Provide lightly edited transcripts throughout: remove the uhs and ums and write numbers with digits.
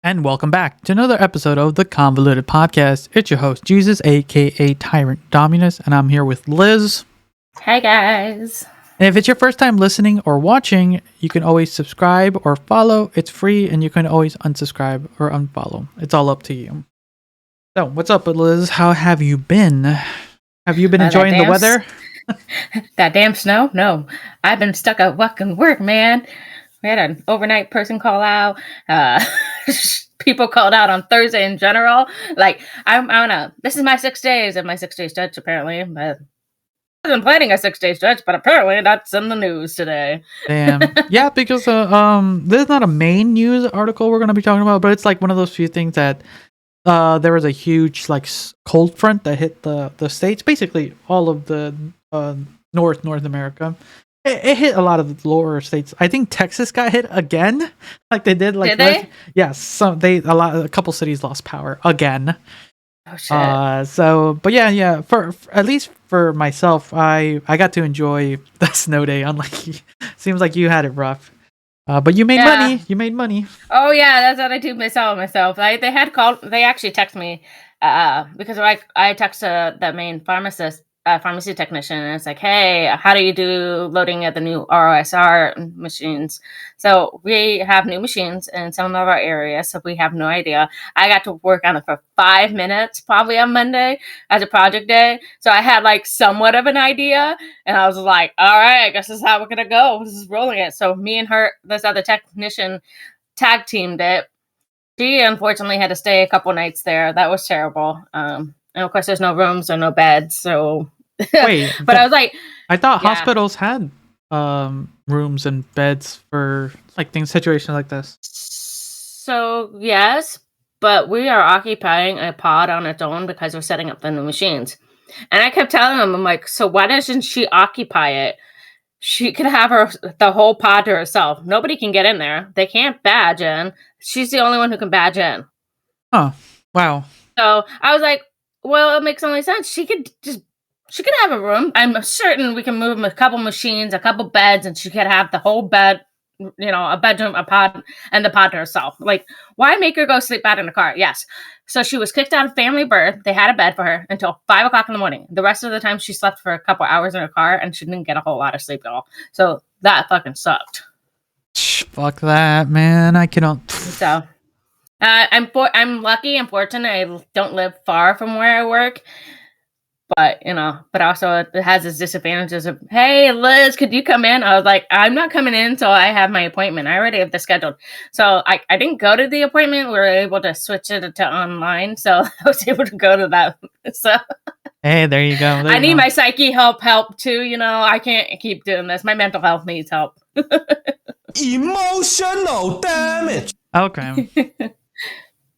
And welcome back to another episode of the Convoluted Podcast. It's your host, Jesus, aka Tyrant, Dominus, and I'm here with Liz. Hey guys. And if it's your first time listening or watching, you can always subscribe or follow. It's free, and you can always unsubscribe or unfollow. It's all up to you. So, what's up, Liz? How have you been? Have you been enjoying the weather? That damn snow? No. I've been stuck at fucking work, man. We had an overnight person call out. People called out on Thursday in general. Like, this is my 6 days of my 6 day stretch, apparently. But I wasn't planning a 6 day stretch, but apparently that's in the news today. Damn. Yeah, because this is not a main news article we're going to be talking about, but it's like one of those few things that there was a huge cold front that hit the states, basically all of the North America. It hit a lot of the lower states. I think Texas got hit again, like they did. Did they? Yes, a couple cities lost power again. Oh shit. But yeah. For at least for myself, I got to enjoy the snow day. Unlike you, seems like you had it rough. But you made money. You made money. Oh yeah, that's what I do myself. They had called. They actually texted me because I texted the main pharmacy technician, and it's like, hey, how do you do loading at the new ROSR machines? So we have new machines in some of our areas, so we have no idea. I got to work on it for 5 minutes, probably on Monday as a project day. So I had somewhat of an idea, and I was like, all right, I guess this is how we're gonna go. This is rolling it. So me and this other technician, tag teamed it. She unfortunately had to stay a couple nights there. That was terrible. And of course, there's no rooms or no beds, so. Wait, but I was like, I thought hospitals had rooms and beds for situations like this. So yes, but we are occupying a pod on its own because we're setting up the new machines. And I kept telling them, I'm like, so why doesn't she occupy it? She could have the whole pod to herself. Nobody can get in there. They can't badge in. She's the only one who can badge in. Oh, wow. So I was like, well, it makes only sense. She could have a room. I'm certain we can move a couple machines, a couple beds, and she could have the whole bed, a bedroom, a pod, and the pod to herself. Like, why make her go sleep out in the car? Yes. So she was kicked out of family birth. They had a bed for her until 5 o'clock in the morning. The rest of the time she slept for a couple hours in her car, and she didn't get a whole lot of sleep at all. So that fucking sucked. Fuck that, man. I cannot. So I'm lucky and fortunate. I don't live far from where I work. But, but also it has its disadvantages of, hey, Liz, could you come in? I was like, I'm not coming in until I have my appointment. I already have this scheduled. So I didn't go to the appointment. We were able to switch it to online. So I was able to go to that. So hey, there you go. I need my psyche help too. I can't keep doing this. My mental health needs help. Emotional damage. Okay.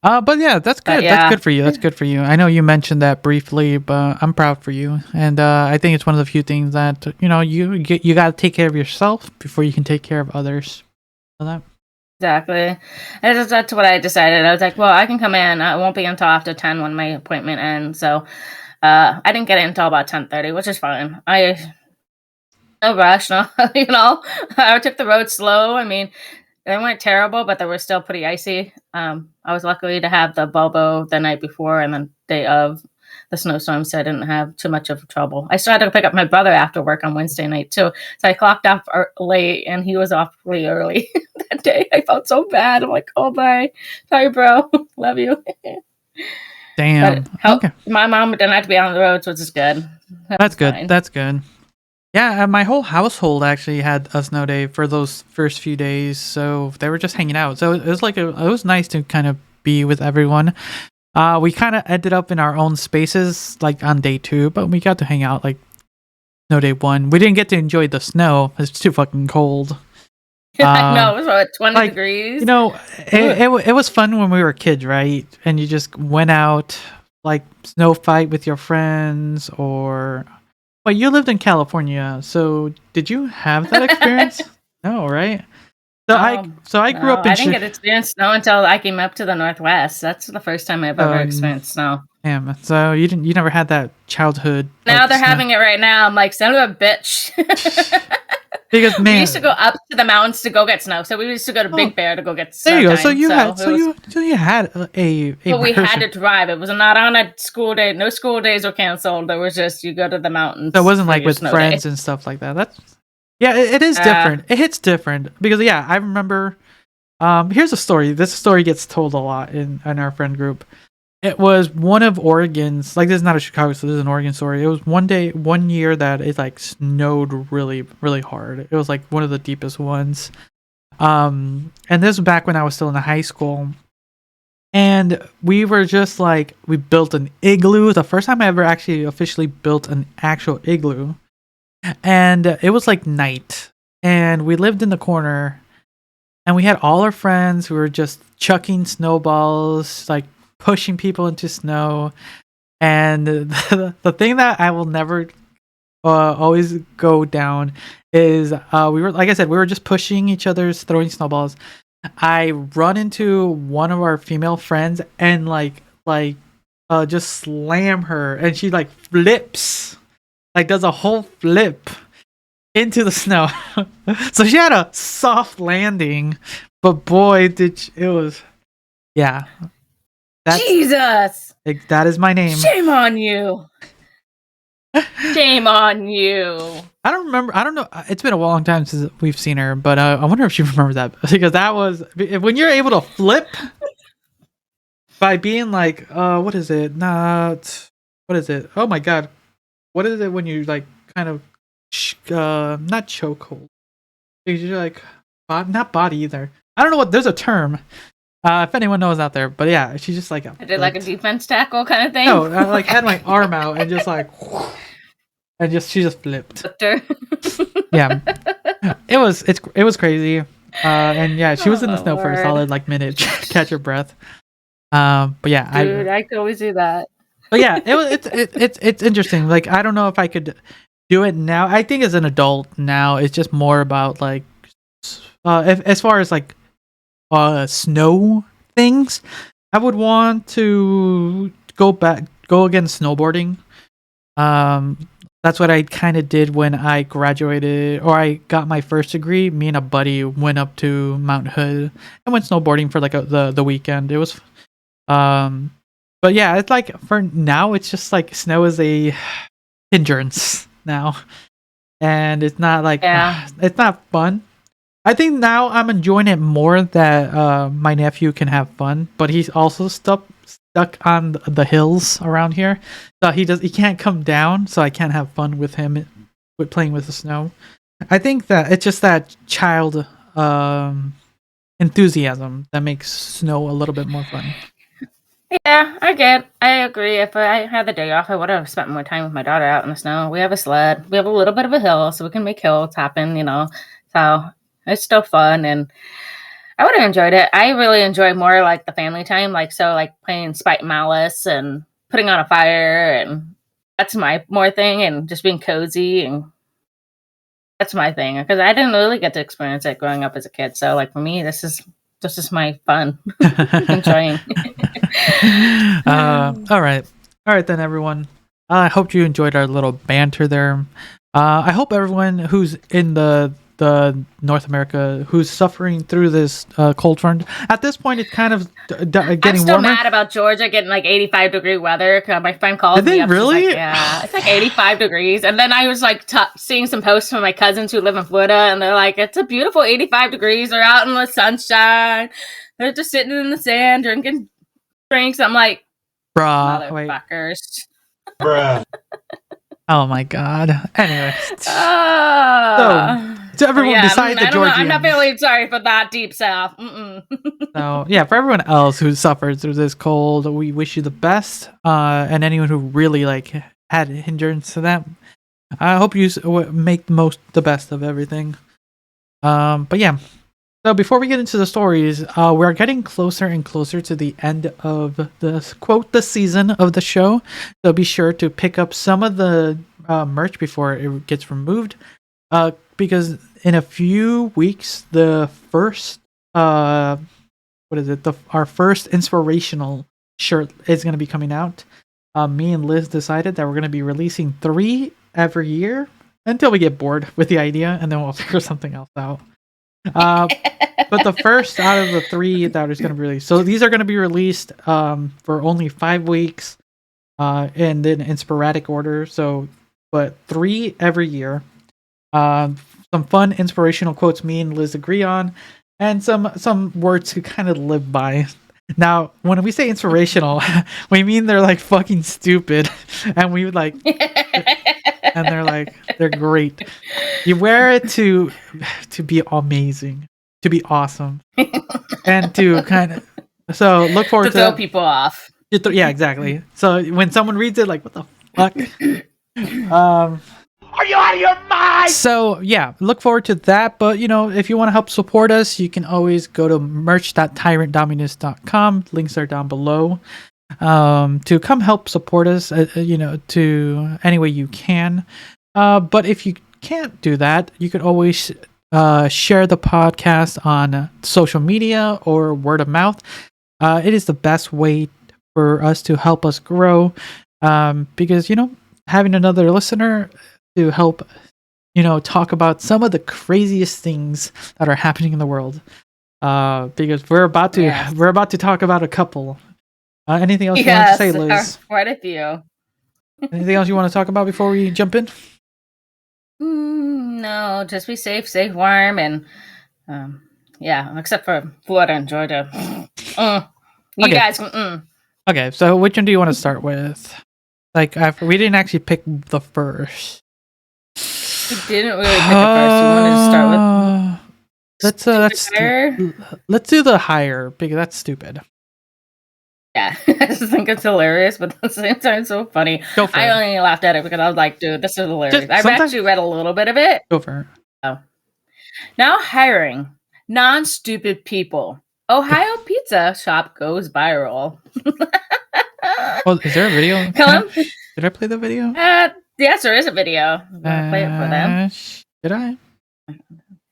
But yeah, that's good. Yeah. That's good for you. That's good for you. I know you mentioned that briefly, but I'm proud for you. And I think it's one of the few things that you got to take care of yourself before you can take care of others. That. Exactly. And that's what I decided. I was like, well, I can come in. I won't be until after 10 when my appointment ends. So I didn't get in until about 10:30, which is fine. No rush. No, I took the road slow. I mean, they weren't terrible, but they were still pretty icy. I was lucky to have the Bobo the night before and the day of the snowstorm, so I didn't have too much of trouble. I still had to pick up my brother after work on Wednesday night, too. So I clocked off late, and he was off really early that day. I felt so bad. I'm like, oh, bye. Sorry, bro. Love you. Damn. Okay. My mom didn't have to be on the roads, which is good. That's good. Fine. That's good. Yeah, my whole household actually had a snow day for those first few days, so they were just hanging out. So it was it was nice to kind of be with everyone. We kind of ended up in our own spaces on day 2, but we got to hang out snow day 1. We didn't get to enjoy the snow; it's too fucking cold. I know, it was 20 degrees. It was fun when we were kids, right? And you just went out snow fight with your friends or. Well, you lived in California, so did you have that experience? No, right? So I grew up in. I didn't get to experience snow until I came up to the Northwest. That's the first time I've ever experienced snow. Damn. So you never had that childhood. Now they're having it right now. I'm like, son of a bitch. Because we used to go up to the mountains to go get snow. So we used to go to Big Bear to go get snow. There you go. So time. you had a But we had to drive. It was not on a school day. No school days were canceled. It was just you go to the mountains. So it wasn't like with friends and stuff like that. That's it is different. It hits different because I remember. Here's a story. This story gets told a lot in our friend group. It was one of Oregon's, like, this is not a Chicago, so this is an Oregon story. It was one year that it like snowed really, really hard. It was like one of the deepest ones. And this was back when I was still in high school. And we were just like, we built an igloo. The first time I ever actually officially built an actual igloo. And it was like night. And we lived in the corner. And we had all our friends. We were just chucking snowballs, like pushing people into snow. And the thing that I will never always go down is we were, like I said, we were just pushing each other's, throwing snowballs. I run into one of our female friends and just slam her, and she like flips, like does a whole flip into the snow. So she had a soft landing, but boy, it was, yeah. Jesus! That is my name. Shame on you. Shame on you. I don't remember. I don't know. It's been a long time since we've seen her, but I wonder if she remembers that, because that was when you're able to flip by being like, what is it? What is it? Oh my god, what is it when you like kind of not chokehold? You're like not body either. I don't know what. There's a term. If anyone knows out there, but yeah, she's just like I did like a defense tackle kind of thing. No, I like had my arm out and just like, and she just flipped. Yeah, it was crazy, and yeah, she was in the snow for a solid like minute, catch her breath. But yeah, dude, I could always do that. But yeah, it's interesting. Like, I don't know if I could do it now. I think as an adult now, it's just more about like, as far as like snow things, I would want to go again snowboarding. That's what I kind of did when I graduated, or I got my first degree. Me and a buddy went up to Mount Hood and went snowboarding for like the weekend. It was but yeah, it's like for now it's just like snow is a hindrance now, and it's not like it's not fun. I think now I'm enjoying it more that my nephew can have fun, but he's also stuck on the hills around here. So he can't come down, so I can't have fun with him with playing with the snow. I think that it's just that child enthusiasm that makes snow a little bit more fun. Yeah, I agree. If I had the day off, I would have spent more time with my daughter out in the snow. We have a sled. We have a little bit of a hill, so we can make hills happen, So it's still fun, and I would have enjoyed it. I really enjoy more like the family time, like playing Spite and Malice and putting on a fire, and that's my more thing, and just being cozy, and that's my thing, because I didn't really get to experience it growing up as a kid. So like for me, this is my fun. Enjoying. All right then, everyone. I hope you enjoyed our little banter there. I hope everyone who's in the North America who's suffering through this cold front. At this point, it's kind of getting warmer. I'm still mad about Georgia getting like 85-degree weather. My friend called me up. Really? Like, yeah, it's like 85 degrees. And then I was like seeing some posts from my cousins who live in Florida, and they're like, it's a beautiful 85 degrees. They're out in the sunshine. They're just sitting in the sand drinking drinks. I'm like, motherfuckers. Bruh. Oh my god. Anyway. So everyone yeah, besides the Georgians. I'm not feeling sorry for that deep south. So yeah, for everyone else who suffered through this cold, we wish you the best. And anyone who really like had hindrance to that, I hope you make the best of everything. But yeah. So before we get into the stories, we're getting closer and closer to the end of the season of the show. So be sure to pick up some of the merch before it gets removed. Because in a few weeks, the first our first inspirational shirt is going to be coming out. Me and Liz decided that we're going to be releasing 3 every year. until we get bored with the idea, and then we'll figure something else out. But the first out of the 3 that is going to be released. So these are going to be released for only 5 weeks, and then in sporadic order. So, but 3 every year. Some fun inspirational quotes me and Liz agree on, and some words to kind of live by. Now, when we say inspirational, we mean they're like fucking stupid, and we would like, and they're great. You wear it to be amazing, to be awesome, and to kind of. So look forward to throw that. people off. Yeah, exactly. So when someone reads it, like, what the fuck? Are you out of your mind? So yeah, look forward to that. But if you want to help support us, you can always go to merch.tyrantdominus.com. Links are down below. To come help support us, to any way you can. But if you can't do that, you can always share the podcast on social media or word of mouth. It is the best way for us to help us grow, because having another listener to help talk about some of the craziest things that are happening in the world, because we're about to talk about a couple. Anything else you want to say, Liz? Quite a few. Anything else you want to talk about before we jump in? No, just be safe, warm, and except for Florida and Georgia. You guys. Okay, so which one do you want to start with? Like, we didn't actually pick the first. We didn't really pick the first. We wanted to start with. Let's do the higher, because that's stupid. Yeah, I just think it's hilarious, but at the same time, it's so funny. I only laughed at it because I was like, dude, this is hilarious. I've actually read a little bit of it. Go for it. Oh. Now hiring non-stupid people. Ohio pizza shop goes viral. Well, is there a video? Did I play the video? Yes, there is a video. I'm gonna play it for them. Did I?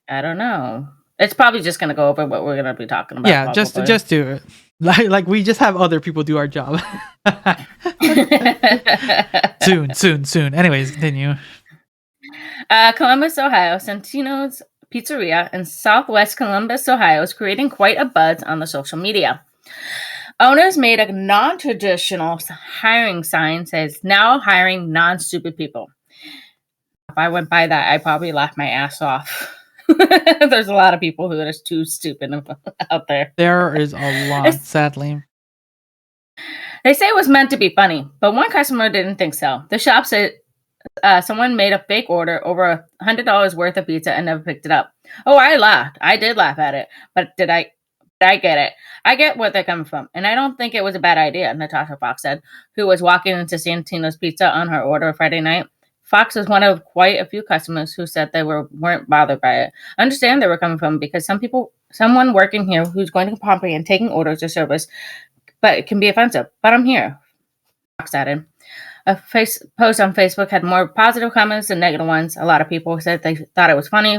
I don't know. It's probably just gonna go over what we're gonna be talking about. Yeah, probably. just do it. Like we just have other people do our job. Soon. Anyways, continue. Columbus, Ohio, Santino's Pizzeria in Southwest Columbus, Ohio, is creating quite a buzz on the social media. Owners made a non-traditional hiring sign says, now hiring non-stupid people. If I went by that, I'd probably laugh my ass off. There's a lot of people who are just too stupid out there. There is a lot, sadly. They say it was meant to be funny, but one customer didn't think so. The shop said someone made a fake order over $100 worth of pizza and never picked it up. Oh, I laughed. I did laugh at it, but did I get it? I get where they're coming from, and I don't think it was a bad idea, Natasha Fox said, who was walking into Santino's Pizza on her order Friday night. Fox was one of quite a few customers who said they weren't bothered by it. I understand they were coming from because someone working here who's going to Pompeii and taking orders or service, but it can be offensive. But I'm here, Fox added. A post on Facebook had more positive comments than negative ones. A lot of people said they thought it was funny,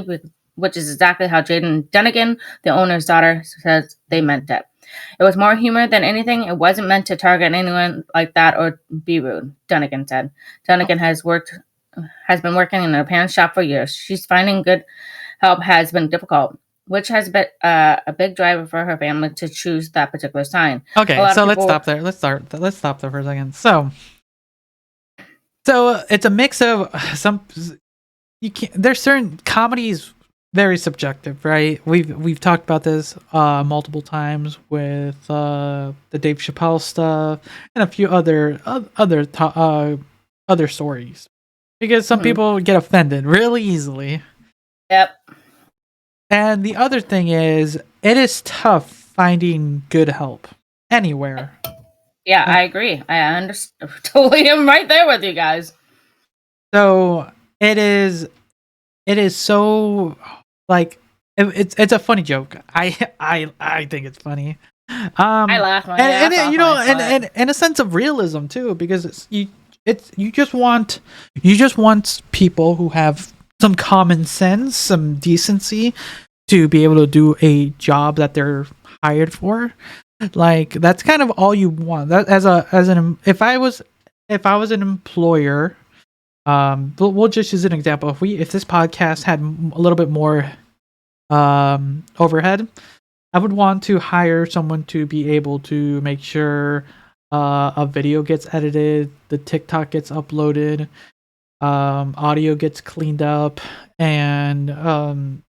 which is exactly how Jaden Dunnigan, the owner's daughter, says they meant it. It was more humor than anything. It wasn't meant to target anyone like that or be rude, Dunnigan said. Dunnigan has been working in her parents' shop for years. She's finding good help has been difficult, which has been a big driver for her family to choose that particular sign. Okay, so let's stop there. Let's stop there for a second. So it's a mix of there's certain comedies very subjective, right? We've talked about this multiple times with the Dave Chappelle stuff and a few other stories, because some people get offended really easily. Yep. And the other thing is, it is tough finding good help anywhere. Yeah, I agree. I totally am right there with you guys. So it is so, like, it's a funny joke. I think it's funny. I laugh my ass off, and in a sense of realism too, because you just want people who have some common sense, some decency, to be able to do a job that they're hired for. Like, that's kind of all you want. That if I was an employer, But we'll just use an example. If this podcast had a little bit more overhead, I would want to hire someone to be able to make sure a video gets edited, the TikTok gets uploaded, audio gets cleaned up, and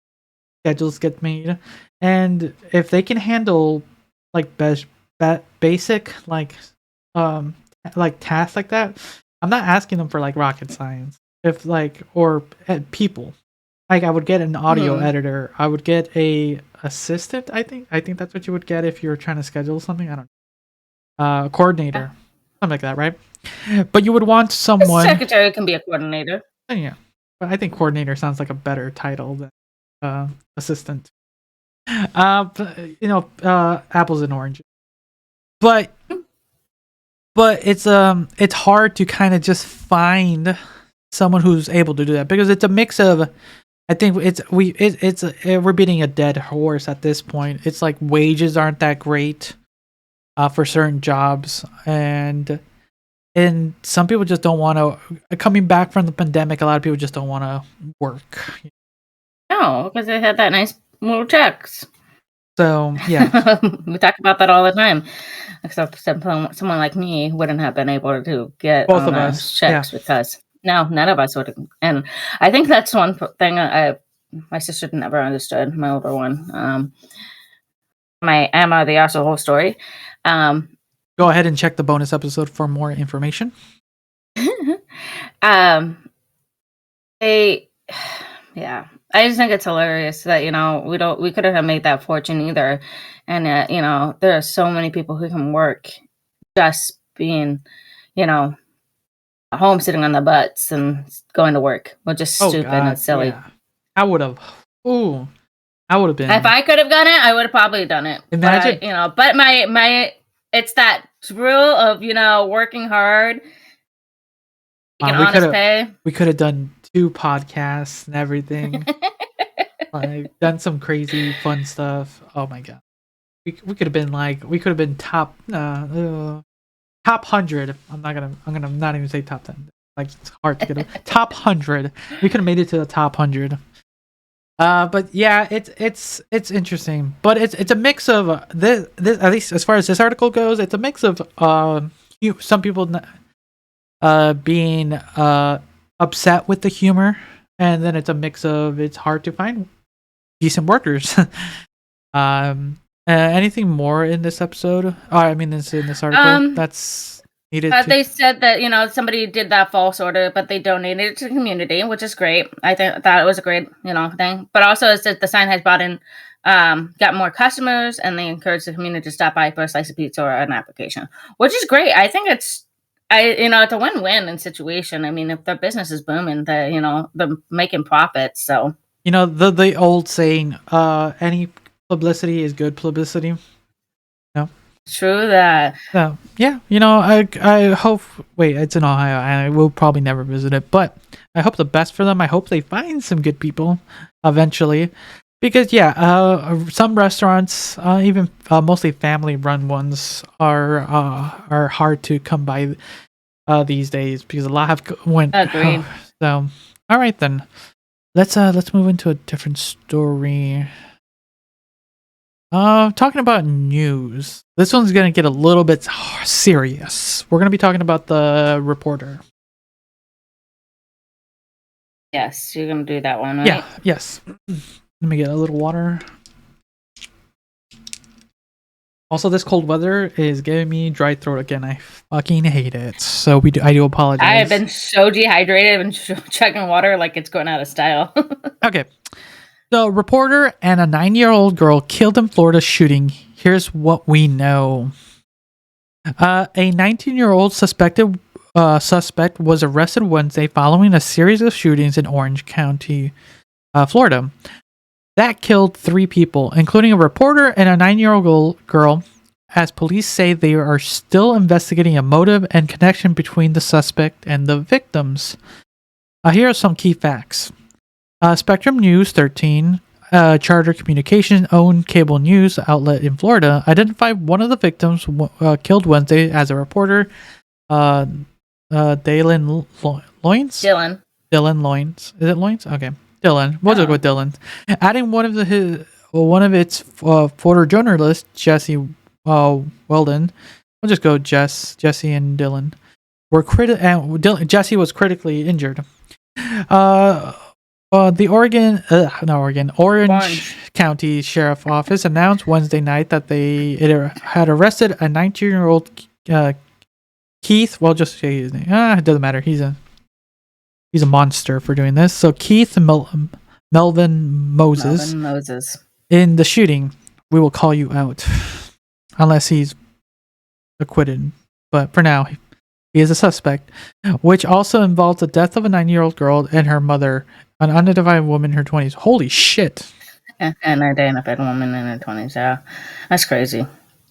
schedules get made. And if they can handle like basic like tasks like that, I'm not asking them for like rocket science. If like or people, like I would get an audio editor, I would get a assistant. I think that's what you would get if you're trying to schedule something. I don't know. Coordinator, something like that, right? But you would want someone. Secretary can be a coordinator. Yeah, but I think coordinator sounds like a better title than assistant. Apples and oranges. But it's hard to kind of just find someone who's able to do that, because it's a mix of, I think we're beating a dead horse at this point. It's like wages aren't that great for certain jobs, and some people just don't want to. Coming back from the pandemic, a lot of people just don't want to work. No, because they had that nice little checks. So yeah, we talk about that all the time. Except someone like me wouldn't have been able to get both of us checks because none of us would have. And I think that's one thing my sister never understood. My older one, my Emma, the also whole story. Go ahead and check the bonus episode for more information. I just think it's hilarious that we couldn't have made that fortune either, and there are so many people who can work just being, at home sitting on the butts and going to work, which is stupid and silly. Yeah. I would have been. If I could have done it, I would have probably done it. Imagine, but my it's that thrill of working hard, honest pay. We could have done 2 podcasts and everything. Like done some crazy fun stuff. Oh my god, we could have been top 100. I'm gonna not even say top 10. Like it's hard to get a top 100. We could have made it to the top 100. But yeah, it's interesting. But it's a mix of this at least as far as this article goes. It's a mix of some people being upset with the humor, and then it's a mix of it's hard to find decent workers. Anything more in this episode? In this article that's needed. They said that somebody did that false order, but they donated it to the community, which is great. I think that was a great thing. But also, it said the sign has got more customers, and they encouraged the community to stop by for a slice of pizza or an application, which is great. I think it's a win-win situation. I mean, if their business is booming, they're making profits. So the old saying, any publicity is good publicity. True that. So yeah, I hope. Wait, it's in Ohio. I will probably never visit it, but I hope the best for them. I hope they find some good people eventually, because some restaurants, even mostly family-run ones, are hard to come by these days because a lot have went. Agreed. So all right then, let's move into a different story. Talking about news. This one's gonna get a little bit serious. We're gonna be talking about the reporter. Yes, you're gonna do that one, right? Yeah. Yes. Let me get a little water. Also, this cold weather is giving me dry throat again. I fucking hate it. So I do apologize. I have been so dehydrated and chugging water like it's going out of style. Okay. The reporter and a 9-year-old girl killed in Florida shooting. Here's what we know. A 19-year-old suspect was arrested Wednesday following a series of shootings in Orange County, Florida. That killed 3 people, including a reporter and a 9-year-old girl, as police say they are still investigating a motive and connection between the suspect and the victims. Here are some key facts. Spectrum News 13, Charter Communications-owned cable news outlet in Florida, identified one of the victims killed Wednesday as a reporter. Dalen Loins? Dylan. Dylan Loins. Is it Loins? Okay. Dylan. We'll just go with Dylan. Adding one of its photojournalists, Jesse Weldon. We'll just go Jesse and Dylan. Jesse was critically injured. The Orange County Sheriff Office announced Wednesday night that it had arrested a 19-year-old Keith. Well, just say his name. It doesn't matter. He's a monster for doing this. So Keith Melvin Moses. In the shooting, we will call you out, unless he's acquitted. But for now, he is a suspect, which also involves the death of a 9-year-old girl and her mother, an unidentified woman in her 20s. Holy shit! And an identified woman in her 20s. Yeah, that's crazy.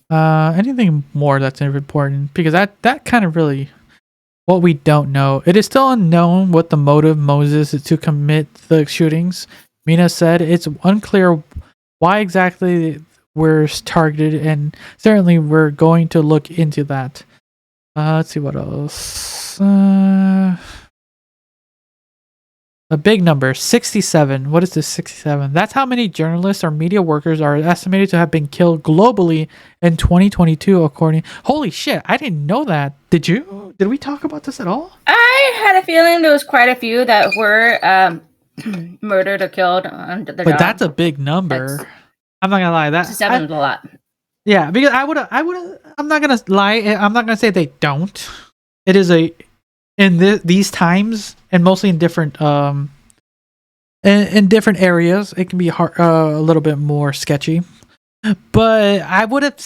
Anything more that's important? Because that kind of really, what we don't know. It is still unknown what the motive Moses is to commit the shootings. Mina said it's unclear why exactly we're targeted, and certainly we're going to look into that. Let's see what else. A big number, 67. What is this 67? That's how many journalists or media workers are estimated to have been killed globally in 2022, according... Holy shit, I didn't know that. Did you? Did we talk about this at all? I had a feeling there was quite a few that were murdered or killed on the job. But that's a big number. I'm not gonna lie. That 67 is a lot. Yeah, because I would. I'm not gonna lie. I'm not gonna say they don't. It is these times, and mostly in different in different areas, it can be a little bit more sketchy. But I would have,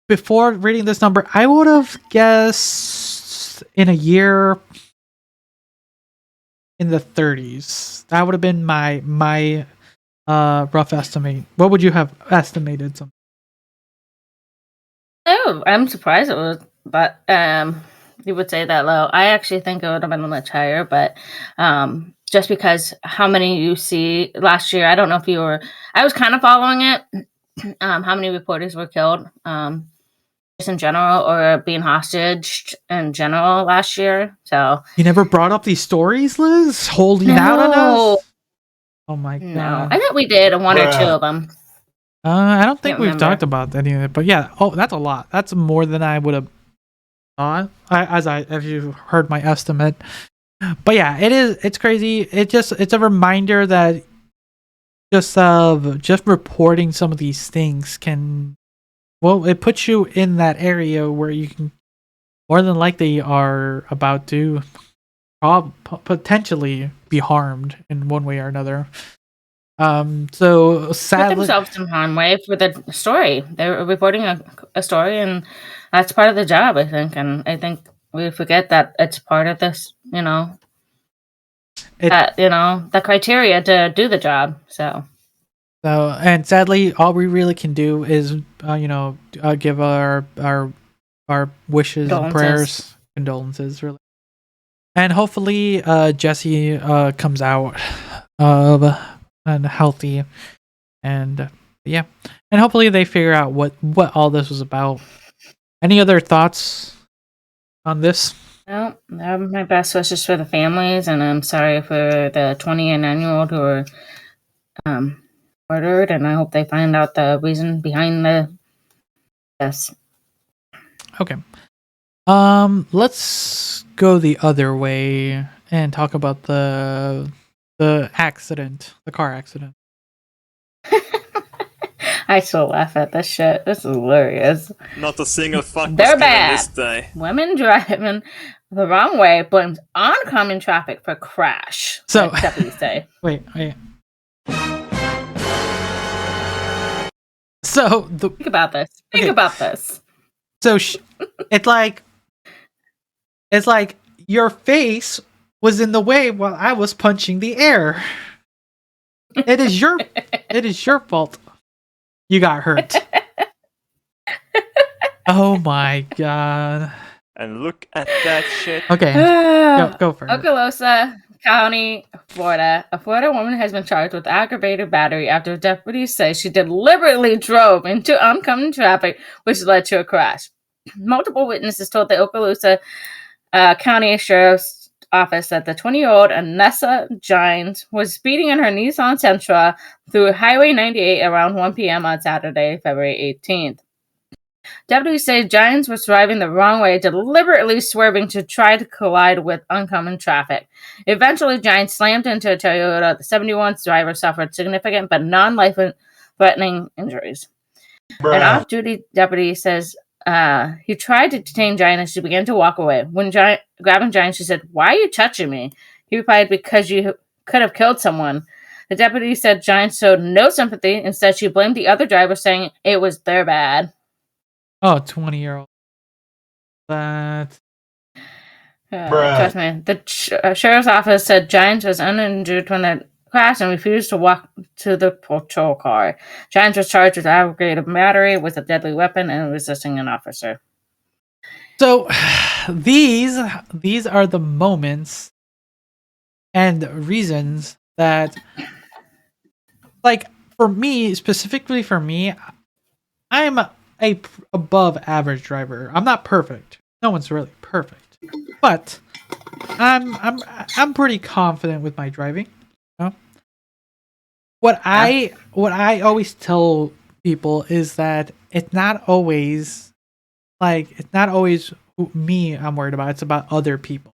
before reading this number, I would have guessed in a year in the 30s. That would have been my rough estimate. What would you have estimated? Oh, I'm surprised it was, but you would say that low. I actually think it would have been much higher, but just because how many you see last year, I don't know if you were. I was kind of following it. How many reporters were killed, just in general, or being hostaged in general last year? So you never brought up these stories, Liz, holding out on us. Oh my god! I think we did one or two of them. I don't think we've talked about any of it, but yeah. Oh, that's a lot. That's more than I would have thought. If you heard my estimate, but yeah, it is. It's crazy. It's a reminder that just reporting some of these things can, well, it puts you in that area where you can more than likely are about to potentially be harmed in one way or another. So sadly, put themselves in harm's way for the story. They're reporting a story, and that's part of the job, I think. And I think we forget that it's part of this, the criteria to do the job. So and sadly, all we really can do is, give our wishes and prayers, condolences, really, and hopefully, Jesse comes out and healthy, and and hopefully they figure out what all this was about. Any other thoughts on this? No, my best wishes for the families, and I'm sorry for the 20 and 9-year-old who were murdered, and I hope they find out the reason behind the deaths. Okay. Let's go the other way and talk about the accident, the car accident. I still laugh at this shit. This is hilarious. Not a single fuck was They're given bad. this day. Women driving the wrong way blames oncoming traffic for crash. So, deputies say. Wait. So think about this. Think about this. So it's like your face was in the way while I was punching the air. It is your fault. You got hurt. Oh my god. And look at that shit. Okay. Go for it. Okaloosa County, Florida. A Florida woman has been charged with aggravated battery after deputies say she deliberately drove into oncoming traffic, which led to a crash. Multiple witnesses told the Okaloosa County Sheriff's Office said the 20-year-old Anessa Gines was speeding in her Nissan Sentra through Highway 98 around 1 p.m. on Saturday, February 18th. Deputies say Gines was driving the wrong way, deliberately swerving to try to collide with oncoming traffic. Eventually, Gines slammed into a Toyota. The 71's driver suffered significant but non-life-threatening injuries. An off-duty deputy says he tried to detain Gines as she began to walk away. When grabbing Gines, she said, "Why are you touching me?" He replied, "Because you could have killed someone." The deputy said Gines showed no sympathy. Instead, she blamed the other driver, saying it was their bad. Oh, 20-year-old. That. Trust me. The sheriff's office said Gines was uninjured when the crash and refused to walk to the patrol car. Gines was charged with aggravated battery with a deadly weapon and resisting an officer. So these are the moments and reasons that, like, for me, specifically for me, I'm a above average driver. I'm not perfect. No one's really perfect, but I'm pretty confident with my driving. You know? What I always tell people is that it's not always me I'm worried about. It's about other people.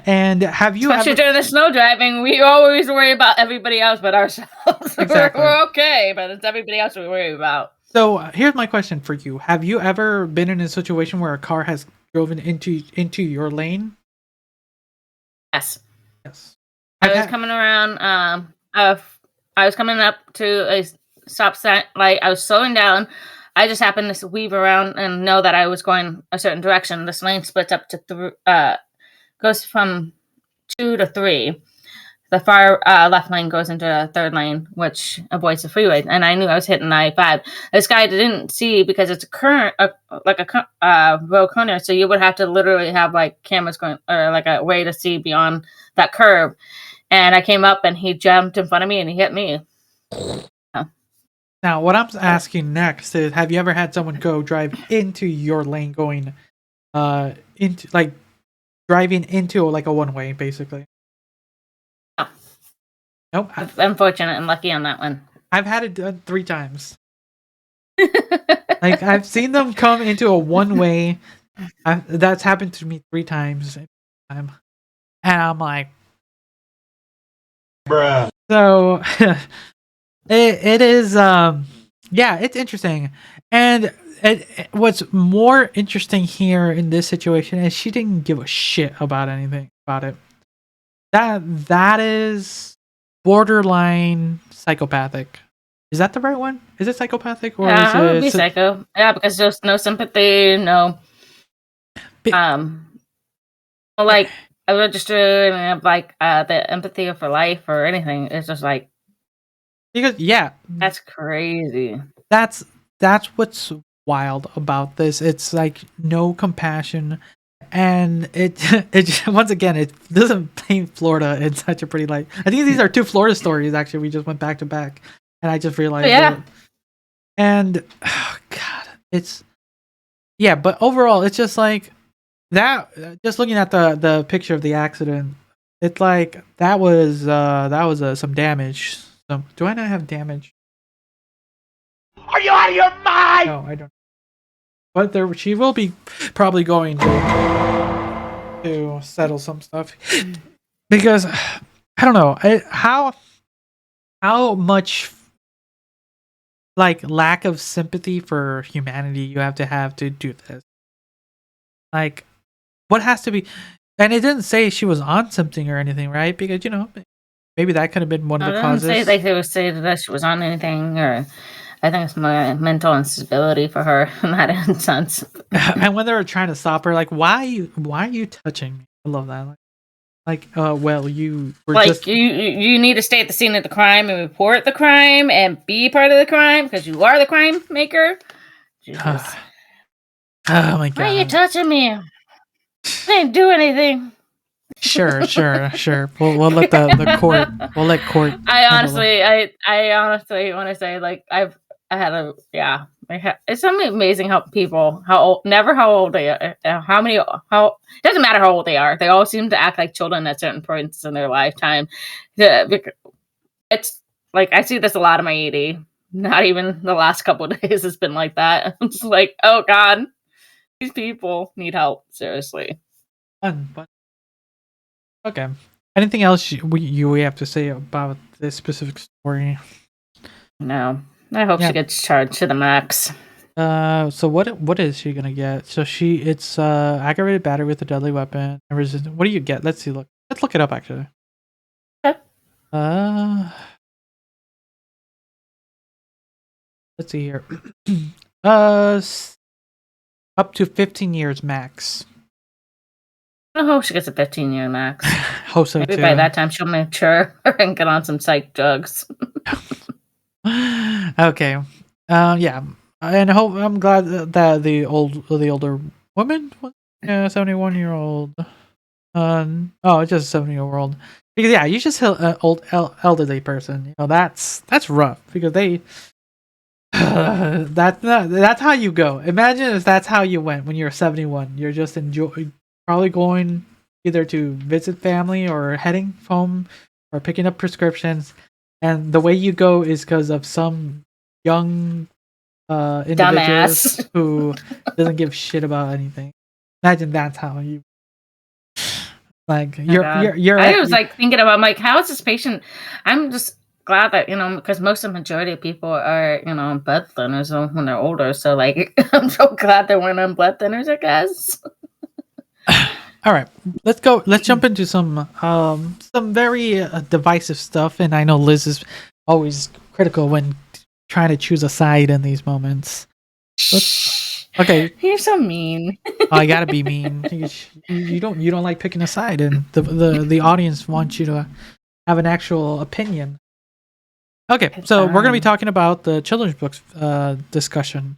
And have you especially during the snow driving, we always worry about everybody else but ourselves. Exactly. We're okay, but it's everybody else we worry about. So here's my question for you: have you ever been in a situation where a car has driven into your lane? Yes. Yes. I was coming around. I was coming up to a stop sign. Like, I was slowing down. I just happened to weave around and know that I was going a certain direction. This lane splits up to goes from 2 to 3. The far left lane goes into a third lane, which avoids the freeway. And I knew I was hitting 95. This guy didn't see because it's a road corner, so you would have to literally have like cameras going or like a way to see beyond that curve. And I came up and he jumped in front of me and he hit me. Now, what I'm asking next is, have you ever had someone drive into your lane, going into like driving into like a one-way, basically? No. Nope. I'm fortunate and lucky on that one. I've had it done 3 times. Like, I've seen them come into a one-way. That's happened to me 3 times. And I'm like, bruh. So it is yeah, it's interesting. And what's more interesting here in this situation is she didn't give a shit about anything about it. That is borderline psychopathic. Is that the right one? Is it psychopathic, or is it would be it psycho? Yeah, because there's no sympathy, no like I registered like the empathy for life or anything. It's just like, because that's crazy. That's what's wild about this. It's like no compassion, and it once again, it doesn't paint Florida in such a pretty light. I think these are 2 Florida stories actually. We just went back to back, and I just realized that. And oh god, it's but overall, it's just like that. Just looking at the picture of the accident, it's like that was some damage. So, do I not have damage? Are you out of your mind? No, I don't. But she will be probably going to settle some stuff, because I don't know how much like lack of sympathy for humanity you have to do this. Like, what has to be? And it didn't say she was on something or anything, right? Because maybe that could have been one of the causes. I didn't say they would say that she was on anything, or I think it's more mental instability for her in that instance. And when they were trying to stop her, like, why are you touching me? I love that. Well, you were like just... you need to stay at the scene of the crime and report the crime and be part of the crime because you are the crime maker. Jesus. Oh my god! Why are you touching me? I didn't do anything. Sure. We'll let the court. We'll let court. I honestly want to say, like, I had a It's something amazing how people, how old they are, doesn't matter how old they are. They all seem to act like children at certain points in their lifetime. It's like, I see this a lot in my ED. Not even the last couple of days has been like that. I'm just like, oh God, these people need help. Seriously. Fun. Okay. Anything else we have to say about this specific story? No. I hope she gets charged to the max. So what is she gonna get? So it's aggravated battery with a deadly weapon and resistant. What do you get? Let's see. Let's look it up actually. Okay. Let's see here. Up to 15 years max. I hope she gets a 15-year max. Hope so Maybe too. by that time she'll mature and get on some psych drugs. Okay. Yeah. And I'm glad that the older woman, 71-year-old. It's just a 70-year-old. Because yeah, you just hit an old elderly person. You know, that's rough because they. That's how you go. Imagine if that's how you went when you're 71. You're just probably going either to visit family or heading home or picking up prescriptions, and the way you go is because of some young individuals Dumbass who doesn't give shit about anything. Imagine that's how you. Like you're. I was like thinking about, I'm like, how is this patient? I'm just glad that, because most of the majority of people are, on blood thinners when they're older. So like, I'm so glad they weren't on blood thinners, I guess. All right, let's go. Let's jump into some very divisive stuff, and I know Liz is always critical when trying to choose a side in these moments. Okay, you're so mean. I gotta be mean. You don't like picking a side, and the audience wants you to have an actual opinion. Okay, so we're gonna be talking about the children's books discussion.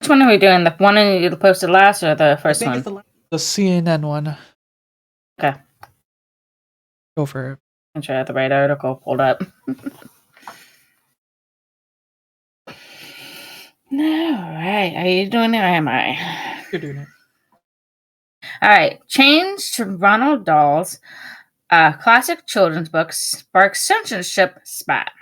Which one are we doing? The one you posted last, or the first one? The CNN one. Okay. Go for it. I'm sure I have the right article pulled up. All right. Are you doing it or am I? You're doing it. All right. Change to Ronald Dahl's classic children's books sparks censorship spat.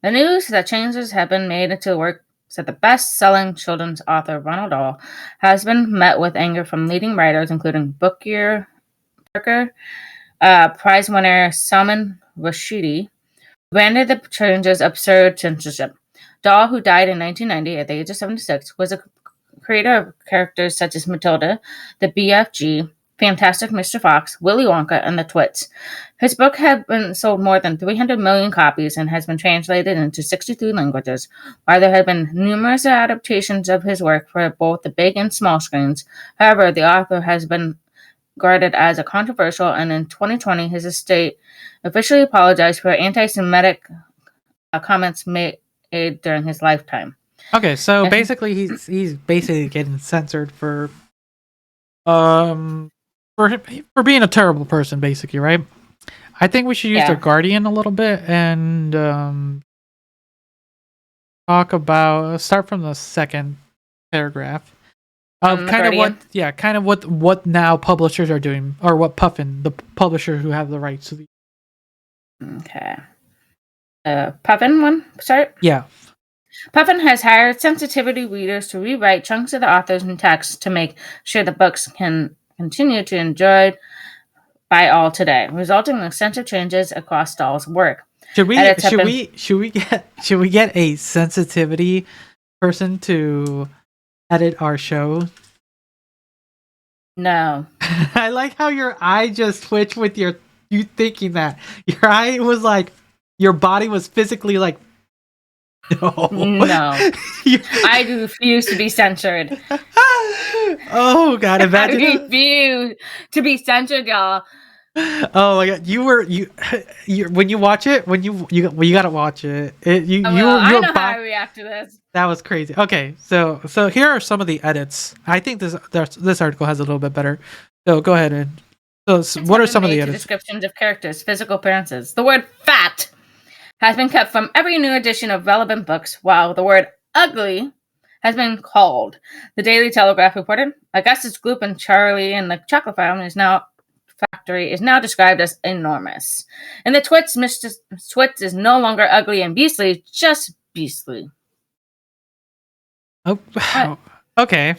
The news that changes have been made into works that the best-selling children's author Ronald Dahl has been met with anger from leading writers, including Booker Prize winner Salman Rushdie, branded the changes absurd censorship. Dahl, who died in 1990 at the age of 76, was a creator of characters such as Matilda, the BFG, Fantastic Mr. Fox, Willy Wonka, and the Twits. His book had been sold more than 300 million copies and has been translated into 63 languages. While there have been numerous adaptations of his work for both the big and small screens, however, the author has been regarded as a controversial, and in 2020, his estate officially apologized for anti-Semitic comments made during his lifetime. Okay, so basically, he's basically getting censored for being a terrible person, basically, right? I think we should use their Guardian a little bit and start from the second paragraph. Kind of what now publishers are doing, or what Puffin, the publisher who have the rights to the. Okay. Puffin one, start? Yeah. Puffin has hired sensitivity readers to rewrite chunks of the author's text to make sure the books can continue to enjoyed by all today, resulting in extensive changes across Dahl's work. Should we get a sensitivity person to edit our show? No. I like how your eye just twitched with you thinking that. Your eye was like, your body was physically like, no. I refuse to be censored. Oh God! Imagine I refuse to be censored, y'all. Oh my God! You when you watch it, you gotta watch it. I know how I react to this. That was crazy. Okay, so here are some of the edits. I think this article has a little bit better. So go ahead and what are some of the edits? Descriptions of characters' physical appearances. The word "fat" has been kept from every new edition of relevant books, while the word ugly has been culled. The Daily Telegraph reported, Augustus Gloop and Charlie and the Chocolate Factory is now described as enormous. And the Twits, Mr. Twits is no longer ugly and beastly, just beastly. Oh, okay.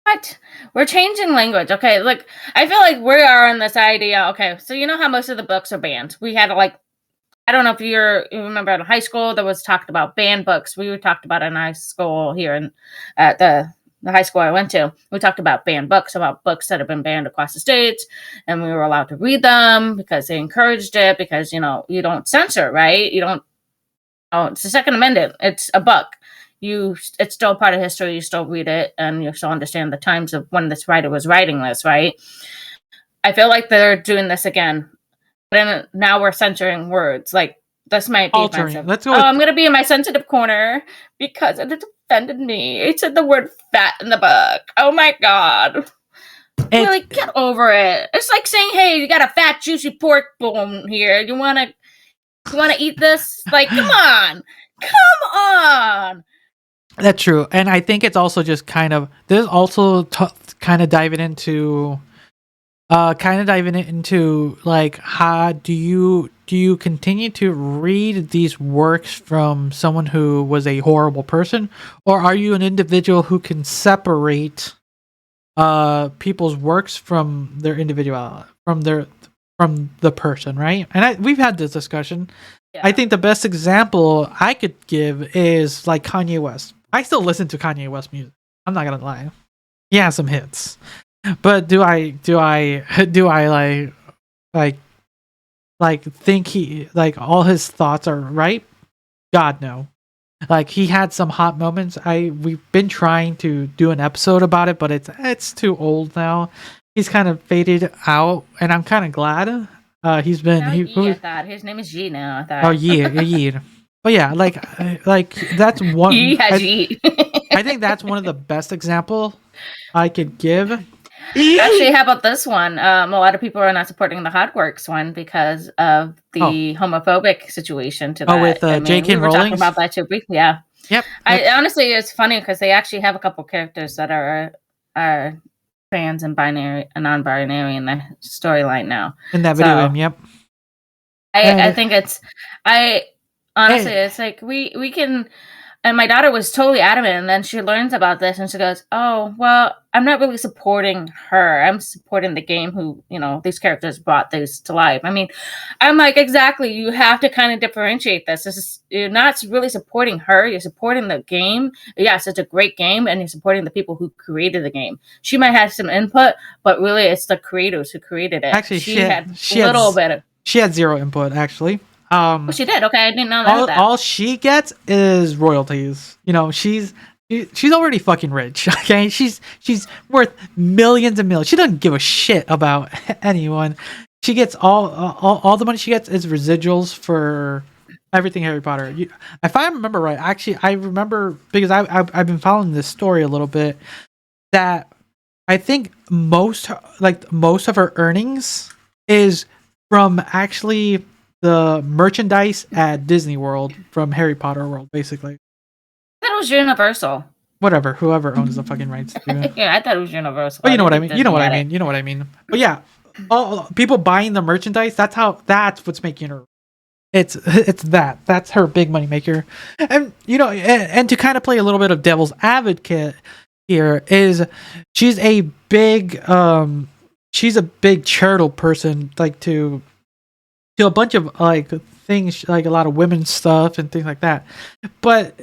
What? We're changing language. Okay, look, I feel like we are in this idea. Okay, so you know how most of the books are banned. We had I don't know if you remember in high school, there was talked about banned books. We talked about it in high school here at the high school I went to. We talked about banned books, about books that have been banned across the states, and we were allowed to read them because they encouraged it because, you don't censor, right? It's the Second Amendment. It's a book. It's still part of history. You still read it, and you still understand the times of when this writer was writing this, right? I feel like they're doing this again. But now we're censoring words. Like, this might be offensive. Let's go. I'm going to be in my sensitive corner because it offended me. It said the word fat in the book. Oh my God. Really, get over it. It's like saying, hey, you got a fat, juicy pork bone here. You want to eat this? Like, come on. Come on. That's true. And I think it's also just there's also kind of diving into like, how do you continue to read these works from someone who was a horrible person, or are you an individual who can separate people's works from their individuality, from the person, right? And we've had this discussion. Yeah. I think the best example I could give is like Kanye West. I still listen to Kanye West music. I'm not gonna lie. He has some hits. But do I think he, like, all his thoughts are right? God, no. Like, he had some hot moments. We've been trying to do an episode about it, but it's too old now. He's kind of faded out, and I'm kind of glad. He's been. I thought his name is G now. I thought. Oh, yeah. But yeah, like that's one. I think that's one of the best example I could give. Actually, how about this one? A lot of people are not supporting the Hotworks one because of the homophobic situation to that. With J.K. Rowling. We were talking about that too briefly. Yeah. Yep. Honestly, it's funny because they actually have a couple characters that are trans and binary and non-binary in the storyline now. In that video game, yep. I think honestly, it's like we can. And my daughter was totally adamant, and then she learns about this, and she goes, "Oh, well, I'm not really supporting her. I'm supporting the game who, these characters brought this to life." I mean, I'm like, exactly. You have to kind of differentiate this. You're not really supporting her. You're supporting the game. Yes, it's a great game, and you're supporting the people who created the game. She might have some input, but really, it's the creators who created it. Actually, she had zero input, actually. She did. Okay, I didn't know that. All she gets is royalties. She's already fucking rich. Okay, she's worth millions and millions. She doesn't give a shit about anyone. She gets all the money she gets is residuals for everything Harry Potter. If I remember right, actually, I remember because I've been following this story a little bit, that I think most of her earnings is from actually the merchandise at Disney World from Harry Potter World, basically. I thought it was Universal. Whatever, whoever owns the fucking rights to it. Yeah, I thought it was Universal. But you know what I mean. You know what I mean. But yeah, all people buying the merchandise. That's what's making her. It's that's her big money maker, and and to kind of play a little bit of devil's advocate here is she's a big charitable person, like to a bunch of like things, like a lot of women's stuff and things like that. But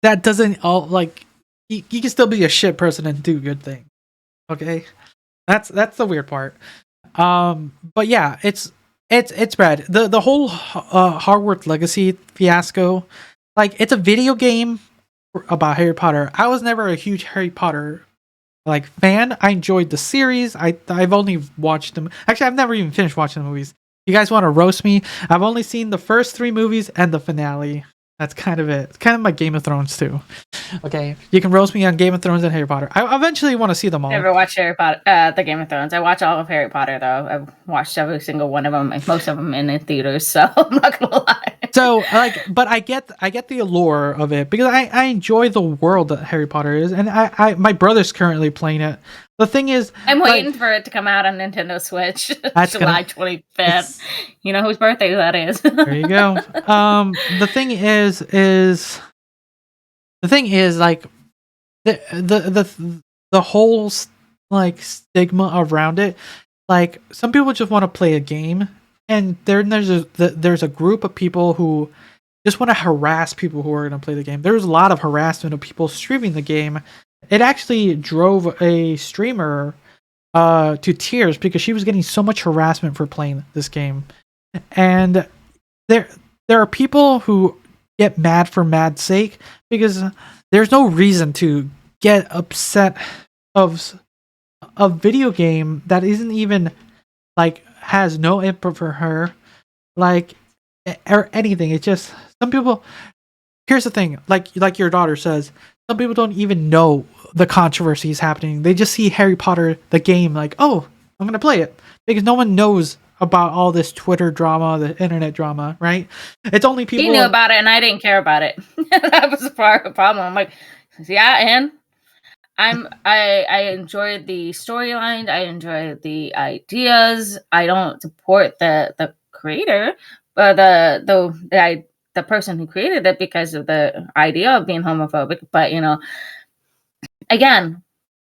that doesn't all like you can still be a shit person and do good things. Okay, that's the weird part. But yeah, it's bad. The whole Hogwarts Legacy fiasco. Like, it's a video game about Harry Potter. I was never a huge Harry Potter fan. I enjoyed the series. I've only watched them. Actually, I've never even finished watching the movies. You guys want to roast me? I've only seen the first 3 movies and the finale. That's kind of it. It's kind of like Game of Thrones too. Okay, you can roast me on Game of Thrones and Harry Potter. I eventually want to see them all. Never watched Harry Potter, the Game of Thrones. I watch all of Harry Potter though. I've watched every single one of them, most of them in the theaters. So I'm not gonna lie. So but I get the allure of it because I enjoy the world that Harry Potter is, and I my brother's currently playing it. The thing is, I'm waiting for it to come out on Nintendo Switch, That's July 25th. You know whose birthday that is. There you go. The thing is like the whole like stigma around it. Like some people just want to play a game, and there's a group of people who just want to harass people who are going to play the game. There's a lot of harassment of people streaming the game. It actually drove a streamer to tears because she was getting so much harassment for playing this game. And there are people who get mad for mad's sake because there's no reason to get upset of a video game that isn't even like has no input for her, like or anything. It's just some people. Here's the thing, like your daughter says, some people don't even know the controversy is happening. They just see Harry Potter the game, like, oh, I'm gonna play it, because no one knows about all this Twitter drama, the internet drama, right? It's only people. He knew about it, and I didn't care about it. That was part of the problem. I'm like, yeah, and I enjoyed the storyline. I enjoyed the ideas. I don't support the creator, the person who created it because of the idea of being homophobic. But again,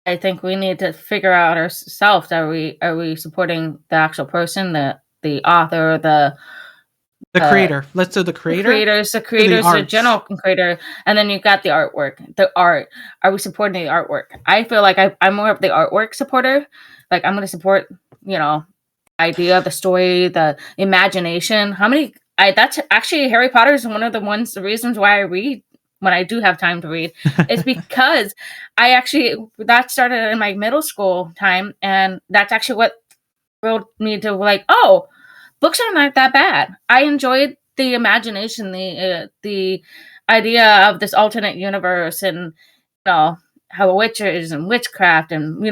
I think we need to figure out ourselves. Are we supporting the actual person, the author, the creator? Let's do the creator. The creators, the general creator, and then you've got the artwork, the art. Are we supporting the artwork? I feel like I'm more of the artwork supporter. Like I'm going to support, idea of the story, the imagination. That's actually Harry Potter is one of the reasons why I read when I do have time to read. It's because that started in my middle school time, and that's actually what drove me to books are not that bad. I enjoyed the imagination, the idea of this alternate universe, and how witches and witchcraft, and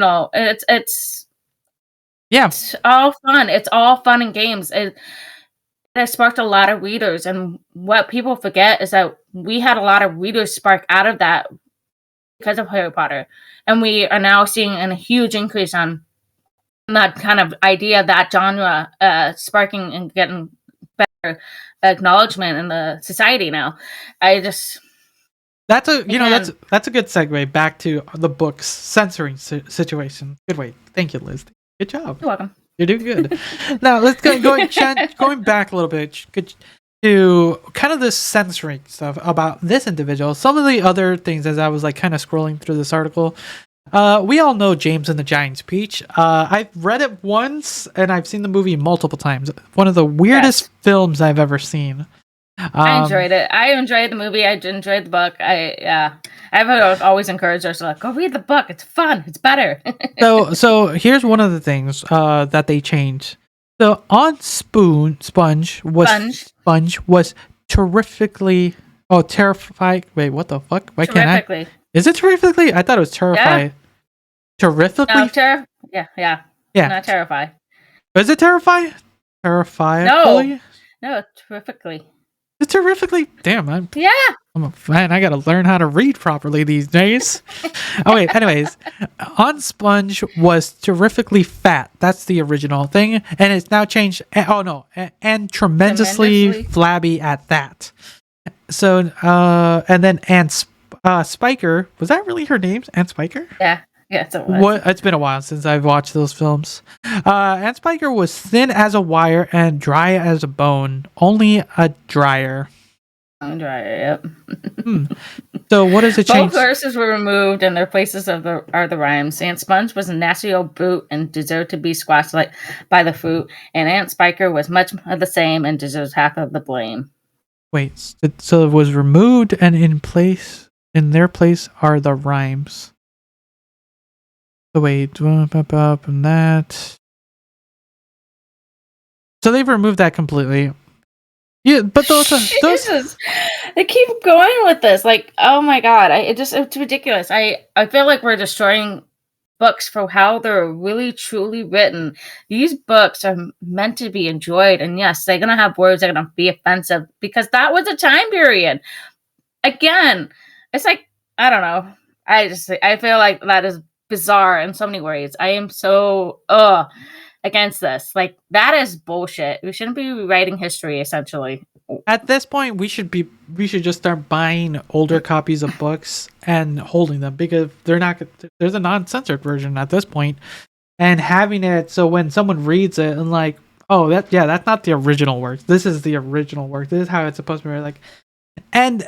it's all fun. It's all fun and games. It sparked a lot of readers, and what people forget is that we had a lot of readers spark out of that because of Harry Potter, and we are now seeing a huge increase on that kind of idea, that genre, sparking and getting better acknowledgement in the society now. That's a that's a good segue back to the book's censoring situation. Good way. Thank you, Liz. Good job. You're welcome. You're doing good. Now let's going back a little bit to kind of this censoring stuff about this individual. Some of the other things, as I was kind of scrolling through this article. We all know James and the Giant Peach. I've read it once, and I've seen the movie multiple times. One of the weirdest films I've ever seen. I enjoyed it. I enjoyed the movie. I enjoyed the book. I've always encouraged her to go read the book. It's fun. It's better. So here's one of the things that they changed. So on Sponge was terrifically. Oh, terrified. Wait, what the fuck? Why can't I? Is it terrifically? I thought it was terrified. Yeah. Terrifically? No, yeah. Not terrify. Is it terrify? Terrify? No, terrifically. It's terrifically. Damn, I'm a fan. I gotta learn how to read properly these days. Oh wait. Anyways, on Sponge was terrifically fat. That's the original thing, and it's now changed. And tremendously flabby at that. So, and then Spiker, was that really her name? Aunt Spiker? Yeah, it was. It's been a while since I've watched those films. Aunt Spiker was thin as a wire and dry as a bone. Only a dryer. Dryer, yep. So what does it change? Both verses were removed, and their places are the rhymes. Aunt Sponge was a nasty old boot and deserved to be squashed by the fruit, and Aunt Spiker was much of the same and deserves half of the blame. Wait, so it was removed, and in their place are the rhymes. So wait, up and that. So they've removed that completely. Yeah, but those they keep going with this. Oh my god, it's ridiculous. I feel like we're destroying books for how they're really truly written. These books are meant to be enjoyed, and yes, they're gonna have words that are gonna be offensive because that was a time period. Again, it's like I don't know. I feel like that is bizarre in so many ways. I am so against this. Like that is bullshit. We shouldn't be rewriting history essentially. At this point, we should just start buying older copies of books and holding them because there's a non-censored version at this point, and having it so when someone reads it and like, oh, that's not the original work. This is the original work. This is how it's supposed to be. Like, and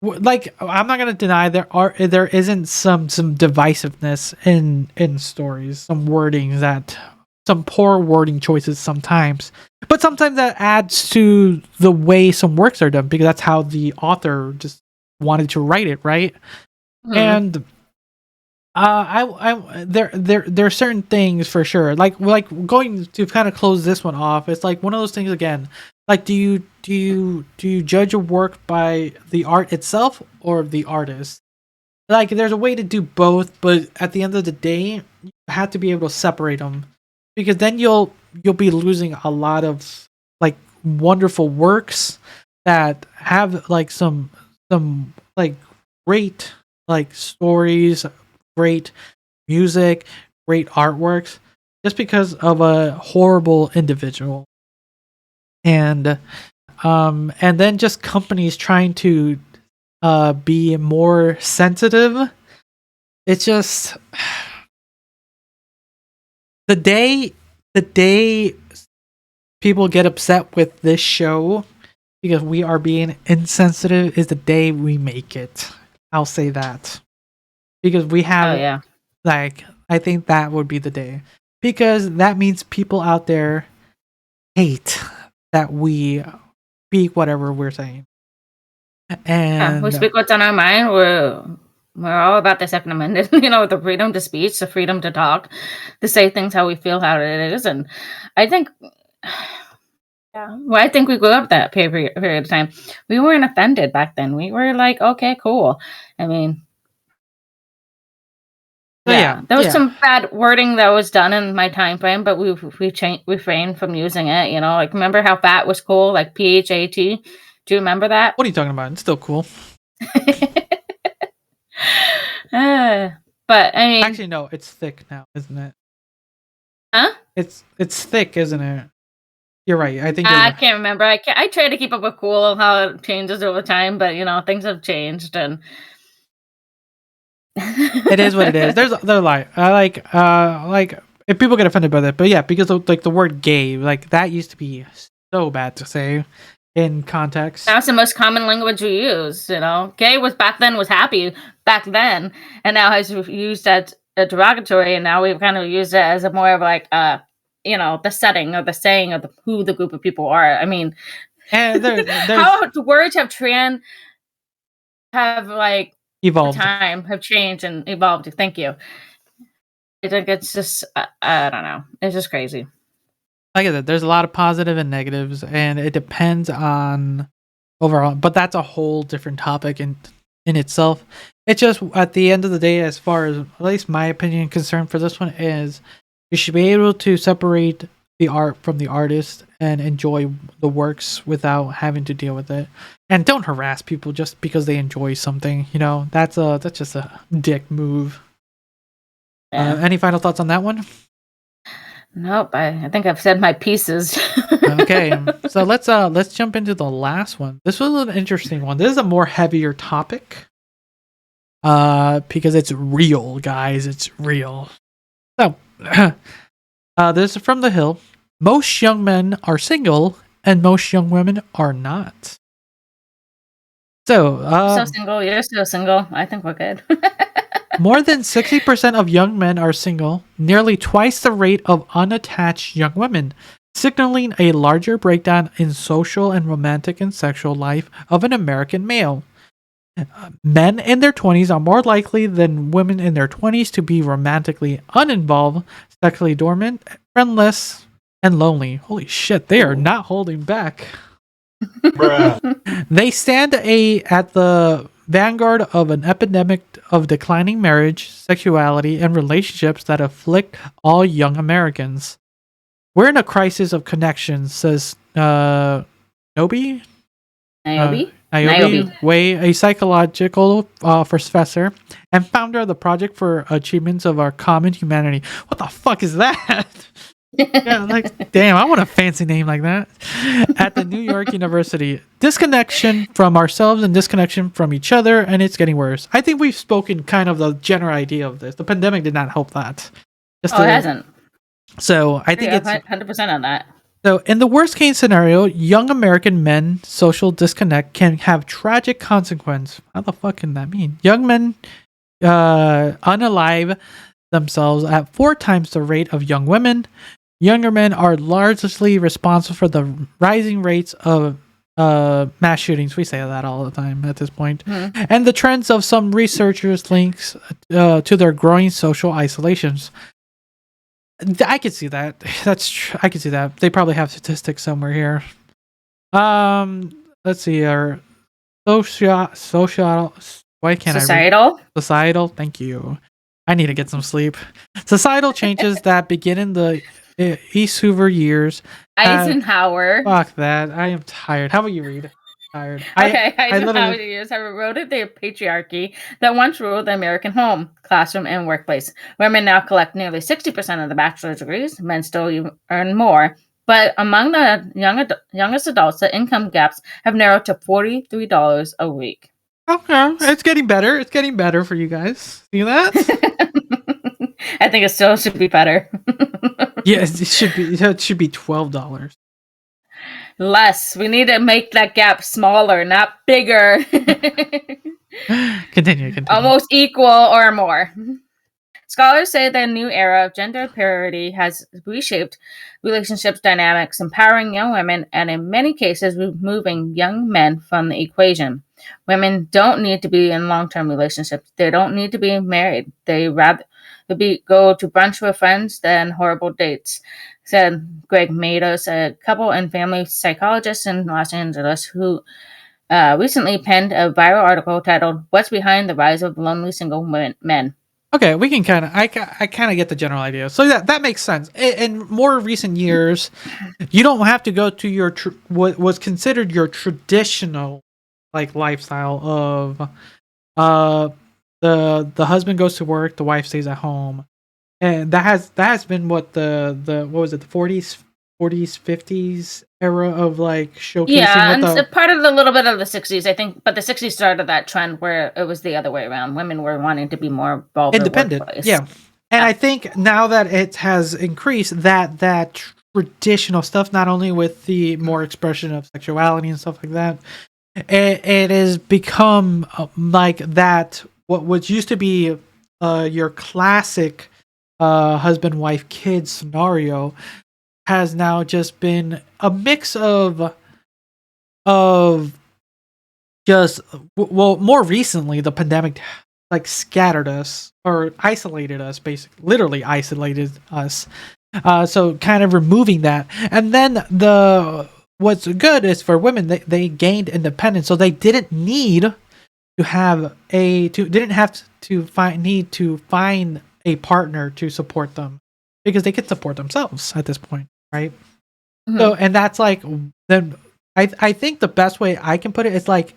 like I'm not gonna deny there isn't some divisiveness in stories, some poor wording choices sometimes, but sometimes that adds to the way some works are done because that's how the author just wanted to write it, right? Mm-hmm. And there are certain things for sure, like going to kind of close this one off. It's like one of those things again. Like, do you judge a work by the art itself or the artist? Like, there's a way to do both, but at the end of the day, you have to be able to separate them. Because then you'll be losing a lot of like wonderful works that have like some like great like stories, great music, great artworks, just because of a horrible individual. And then just companies trying to be more sensitive. It's just the day people get upset with this show because we are being insensitive is the day we make it. I'll say that. Because we have like I think that would be the day. Because that means people out there hate that we speak whatever we're saying. And we speak what's on our mind. We're all about the Second Amendment, the freedom to speech, the freedom to talk, to say things how we feel, how it is. And I think, I think we grew up that period of time. We weren't offended back then. We were like, okay, cool. I mean, there was some bad wording that was done in my time frame, but we refrained from using it. Like remember how fat was cool, like PHAT. Do you remember that? What are you talking about? It's still cool. But I mean, actually, no, it's thick now, isn't it? Huh? It's thick, isn't it? You're right. I think I can't remember. I try to keep up with cool how it changes over time, but things have changed and. It is what it is. They're like if people get offended by that, but yeah, because of, like the word gay, like that used to be so bad to say in context. That's the most common language we use. Gay was back then was happy back then, and now has used as a derogatory, and now we've kind of used it as a more of like the setting or the saying of who the group of people are. I mean, and how the words have like. Evolved. Time have changed and evolved. Thank you. I think it's just I don't know. It's just crazy. Like I said, there's a lot of positive and negatives, and it depends on overall. But that's a whole different topic in itself. It's just at the end of the day, as far as at least my opinion concerned for this one is, you should be able to separate the art from the artist and enjoy the works without having to deal with it. And don't harass people just because they enjoy something. That's just a dick move. Yeah. Any final thoughts on that one? Nope. I think I've said my pieces. Okay, so let's jump into the last one. This was an interesting one. This is a more heavier topic. Because it's real, guys. It's real. So, this is from The Hill. Most young men are single, and most young women are not. So, so single. You're so single. I think we're good. More than 60% of young men are single, nearly twice the rate of unattached young women, signaling a larger breakdown in social and romantic and sexual life of an American male. Men in their 20s are more likely than women in their 20s to be romantically uninvolved, sexually dormant, friendless, and lonely. Holy shit, they are not holding back. They stand at the vanguard of an epidemic of declining marriage, sexuality, and relationships that afflict all young Americans. We're in a crisis of connections, says Nobi? Niobe? Niobe Way, a psychological professor and founder of the Project for Achievements of Our Common Humanity. What the fuck is that? Yeah, like, damn, I want a fancy name like that. At the New York University. Disconnection from ourselves and disconnection from each other, and it's getting worse. I think we've spoken kind of the general idea of this. The pandemic did not help that. It hasn't. So I think it's 100% on that. So, in the worst case scenario, young American men social disconnect can have tragic consequence. How the fuck can that mean? Young men unalive themselves at 4 times the rate of young women. Younger men are largely responsible for the rising rates of mass shootings. We say that all the time at this point. And the trends of some researchers links to their growing social isolations. I could see that. I could see that. They probably have statistics somewhere here. Let's see. Our social. Why can't Societal? Societal. Thank you. I need to get some sleep. Societal changes that begin in the East Hoover years. Eisenhower. Fuck that. I am tired. How about you read? Tired. Okay, Eisenhower years have eroded the patriarchy that once ruled the American home, classroom, and workplace. Women now collect nearly 60% of the bachelor's degrees. Men still earn more. But among the youngest adults, the income gaps have narrowed to $43 a week. Okay, it's getting better. It's getting better for you guys. See that? I think it still should be better. Yeah, it should be. It should be $12. Less. We need to make that gap smaller, not bigger. Continue. Almost equal or more. Scholars say the new era of gender parity has reshaped relationships dynamics, empowering young women, and in many cases, removing young men from the equation. Women don't need to be in long-term relationships. They don't need to be married. They rather go to brunch with friends than horrible dates, said Greg Matos, a couple and family psychologist in Los Angeles, who recently penned a viral article titled "What's Behind the Rise of Lonely Single Men?" Okay, we can I kind of get the general idea. So that makes sense. In more recent years, you don't have to go to your what was considered your traditional like lifestyle of the husband goes to work, the wife stays at home. And that has been what the what was it, the 40s 50s era of like showcasing. Yeah, and part of the little bit of the 60s, I think, but the 60s started that trend where it was the other way around. Women were wanting to be more involved, independent. In the workplace. Yeah, and I think now that it has increased, that traditional stuff, not only with the more expression of sexuality and stuff like that, it has become like that. What used to be your classic husband, wife, kid scenario has now just been a mix of just, well, more recently the pandemic like scattered us or isolated us, basically literally isolated us, so kind of removing that. And then what's good is for women, they gained independence, so they didn't need to find a partner to support them, because they can support themselves at this point, right? Mm-hmm. So, and that's like, then I think the best way I can put it is like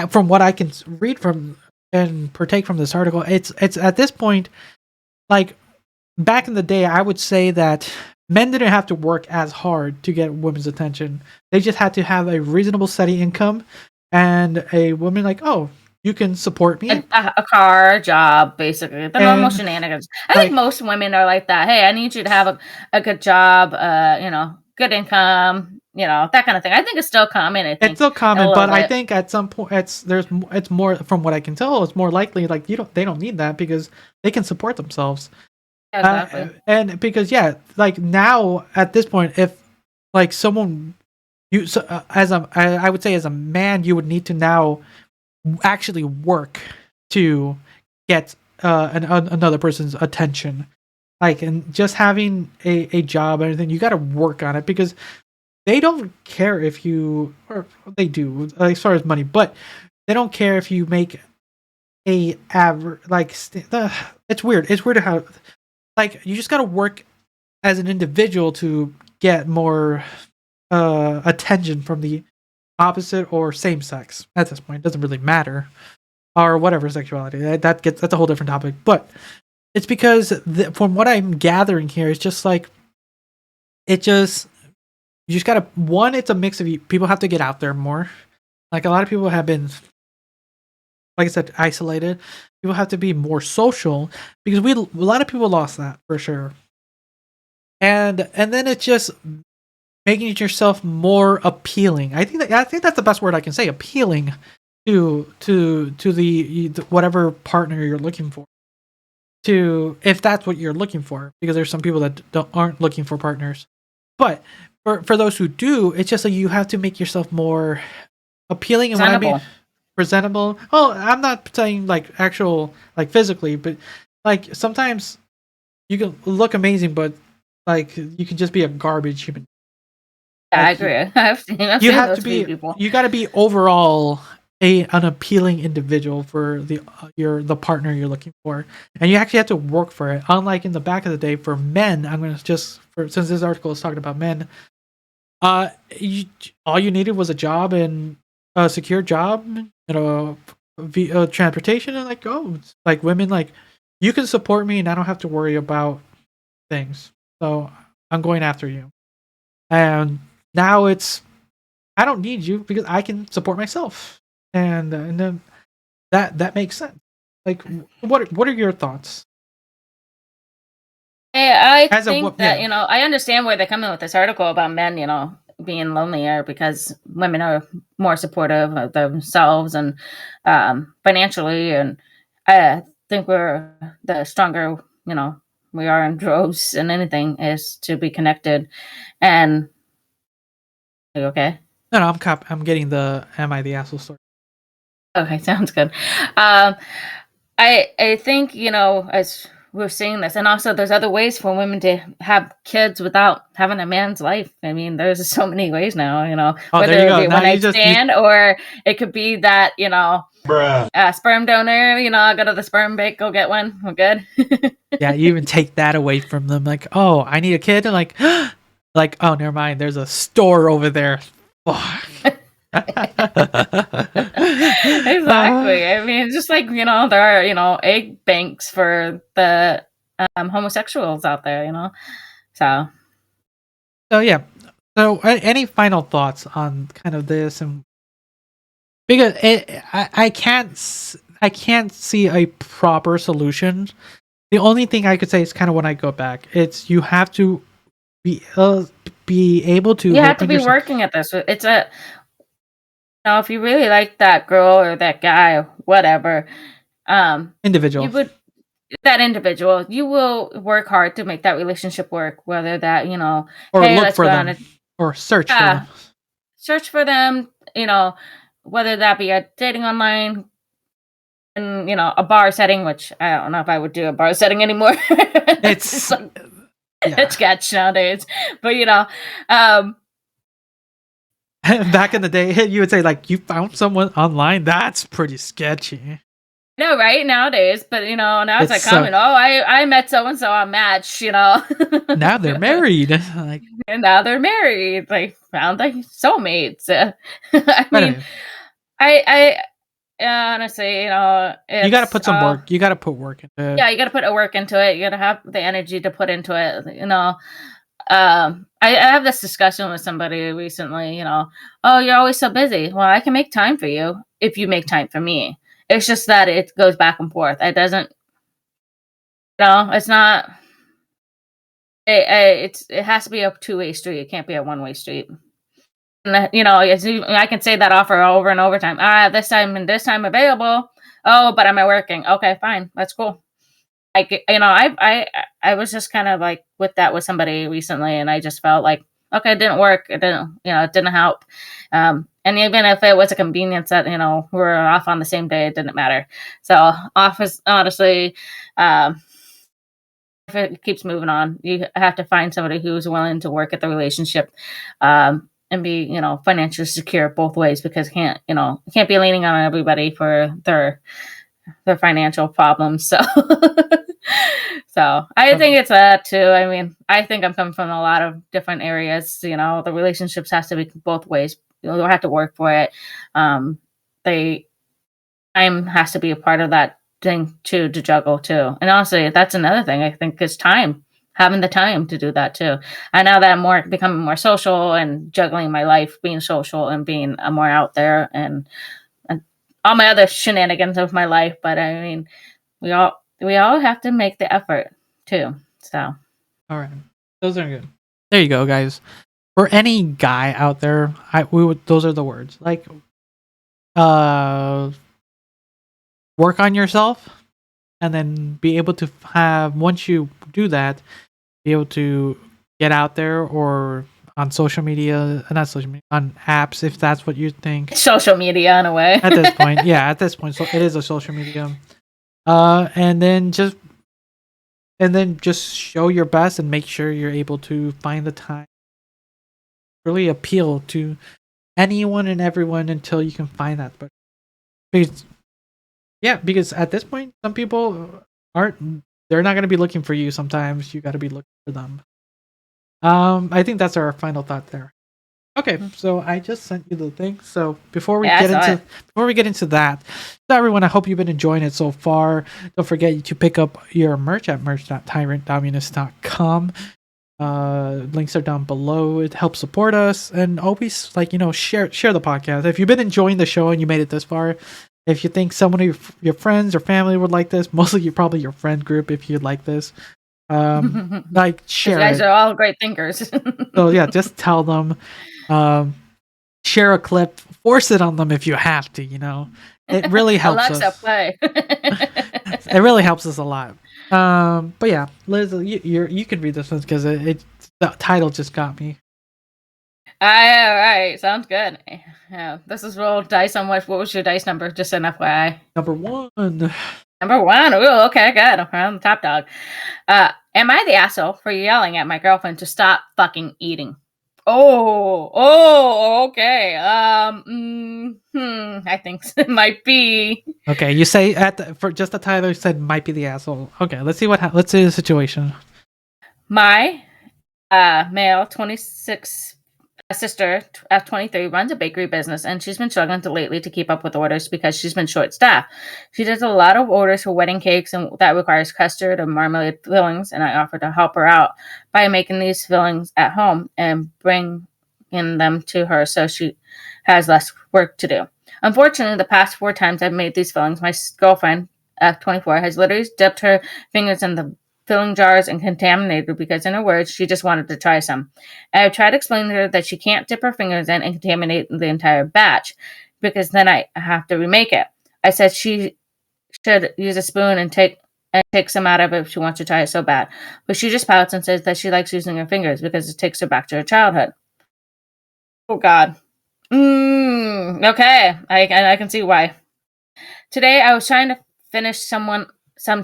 from what I can read from and partake from this article, it's at this point, like back in the day, I would say that men didn't have to work as hard to get women's attention. They just had to have a reasonable, steady income, and a woman like, oh, you can support me. A car, job, basically. The normal shenanigans. I think most women are like that. Hey, I need you to have a good job, good income, that kind of thing. I think it's still common. It's still common, but I think at some point it's more, from what I can tell, it's more likely like they don't need that because they can support themselves. Exactly. And because like now at this point, if like someone I would say as a man, you would need to now actually work to get another person's attention, like, and just having a job and everything, you got to work on it, because they don't care if you, or they do as far as money, but they don't care if you make a average it's weird. It's weird how like you just got to work as an individual to get more attention from the opposite or same sex. At this point, it doesn't really matter, or whatever sexuality. That's a whole different topic. But it's because from what I'm gathering here, it's just like you just gotta one. It's a mix of people have to get out there more. Like a lot of people have been, like I said, isolated. People have to be more social because a lot of people lost that for sure. And then it's just making yourself more appealing. I think that's the best word I can say. Appealing to the whatever partner you're looking for. If that's what you're looking for, because there's some people that aren't looking for partners. But for those who do, it's just like you have to make yourself more appealing. And presentable. What I mean, presentable. Oh, I'm not saying like actual like physically, but like sometimes you can look amazing, but like you can just be a garbage human. Yeah, I agree. I've seen You have those to be. people. You got to be overall an appealing individual for the partner you're looking for, and you actually have to work for it. Unlike in the back of the day, for men, I'm gonna since this article is talking about men, all you needed was a job and a secure job, transportation, and like women, like you can support me and I don't have to worry about things. So I'm going after you, and now it's I don't need you because I can support myself, and then that makes sense. Like, what are your thoughts? I think that I understand where they're coming with this article about men, being lonelier because women are more supportive of themselves and financially, and I think we're the stronger, we are in droves, and anything is to be connected. And are you okay? No, I'm getting the "Am I the asshole" story. Okay, sounds good. I think as we're seeing this, and also there's other ways for women to have kids without having a man's life. I mean, there's so many ways now. Whether there you it go. be a Now one-night stand, or it could be that sperm donor. Go to the sperm bank, go get one. We're good. Yeah, you even take that away from them. Like, oh, I need a kid, and like, oh, never mind. There's a store over there. Exactly. I mean, just like there are egg banks for the homosexuals out there. So yeah. So any final thoughts on kind of this, and because I can't see a proper solution. The only thing I could say is kind of when I go back, it's you have to be able to. You have to be working at this. It's if you really like that girl or that guy or whatever, individual, you will work hard to make that relationship work. Whether that or hey, look for them, or search for them. Search for them. Whether that be a dating online, in a bar setting, which I don't know if I would do a bar setting anymore. It's it's sketch nowadays, but back in the day, you would say like you found someone online. That's pretty sketchy. No, right nowadays, but now it's like common. I met so and so on Match. Now they're married. And now they're married. Like found like soulmates. I mean, I honestly, you got to put some work. You got to put work into it. Yeah, you got to put a work into it. You got to have the energy to put into it. I have this discussion with somebody recently. Oh, you're always so busy. Well, I can make time for you if you make time for me. It's just that it goes back and forth. It doesn't. It's not. It has to be a two-way street. It can't be a one-way street. And I can say that offer over and over time. This time and this time available. Oh, but am I working? Okay, fine. That's cool. I was just kind of like with somebody recently, and I just felt like, okay, it didn't work. It didn't help. And even if it was a convenience that, we're off on the same day, it didn't matter. So office, honestly, if it keeps moving on, you have to find somebody who's willing to work at the relationship. and be, financially secure both ways, because can't be leaning on everybody for their financial problems. So so I think it's that too. I mean, I think I'm coming from a lot of different areas. The relationships has to be both ways. You'll have to work for it. Time has to be a part of that thing too, to juggle too. And honestly, that's another thing I think is time. Having the time to do that too. I know that I'm becoming more social and juggling my life, being social and being more out there and all my other shenanigans of my life. But I mean, we all have to make the effort too. So, all right, those are good. There you go, guys. For any guy out there, those are the words. Like, work on yourself, and then be able to have, once you do that, be able to get out there or on social media, not social media, on apps, if that's what you think. Social media in a way. At this point, so it is a social media. And then just show your best and make sure you're able to find the time. Really appeal to anyone and everyone until you can find that. But because at this point, some people they're not going to be looking for you. Sometimes you got to be looking for them. I think that's our final thought there. Okay, so I just sent you the thing. So before we get into that, so everyone, I hope you've been enjoying it so far. Don't forget to pick up your merch at merch.tyrantdominus.com. Links are down below. It helps support us, and always share the podcast. If you've been enjoying the show and you made it this far, if you think someone of your friends or family would like this, mostly probably your friend group, if you'd like this, share. You guys are all great thinkers. So yeah, just tell them. Share a clip, force it on them if you have to. It really helps Alexa, us. play. It really helps us a lot. But yeah, Liz, you can read this one because the title just got me. All right, sounds good. Yeah, this is roll dice on what was your dice number? Just an FYI. Number 1. Number 1. Ooh, okay, good. I'm the top dog. Am I the asshole for yelling at my girlfriend to stop fucking eating? Oh, okay. I think it might be. Okay, you say for just the title, you said might be the asshole. Okay, let's see let's see the situation. My male 26 sister at 23 runs a bakery business, and she's been struggling lately to keep up with orders because she's been short-staffed. She does a lot of orders for wedding cakes, and that requires custard or marmalade fillings, and I offered to help her out by making these fillings at home and bringing them to her so she has less work to do. Unfortunately, the past 4 times I've made these fillings, my girlfriend at 24 has literally dipped her fingers in the filling jars and contaminated, because in her words, she just wanted to try some. I have tried to explain to her that she can't dip her fingers in and contaminate the entire batch, because then I have to remake it. I said she should use a spoon and take some out of it if she wants to try it so bad. But she just pouts and says that she likes using her fingers because it takes her back to her childhood. Oh God. Okay. I can see why. Today I was trying to finish some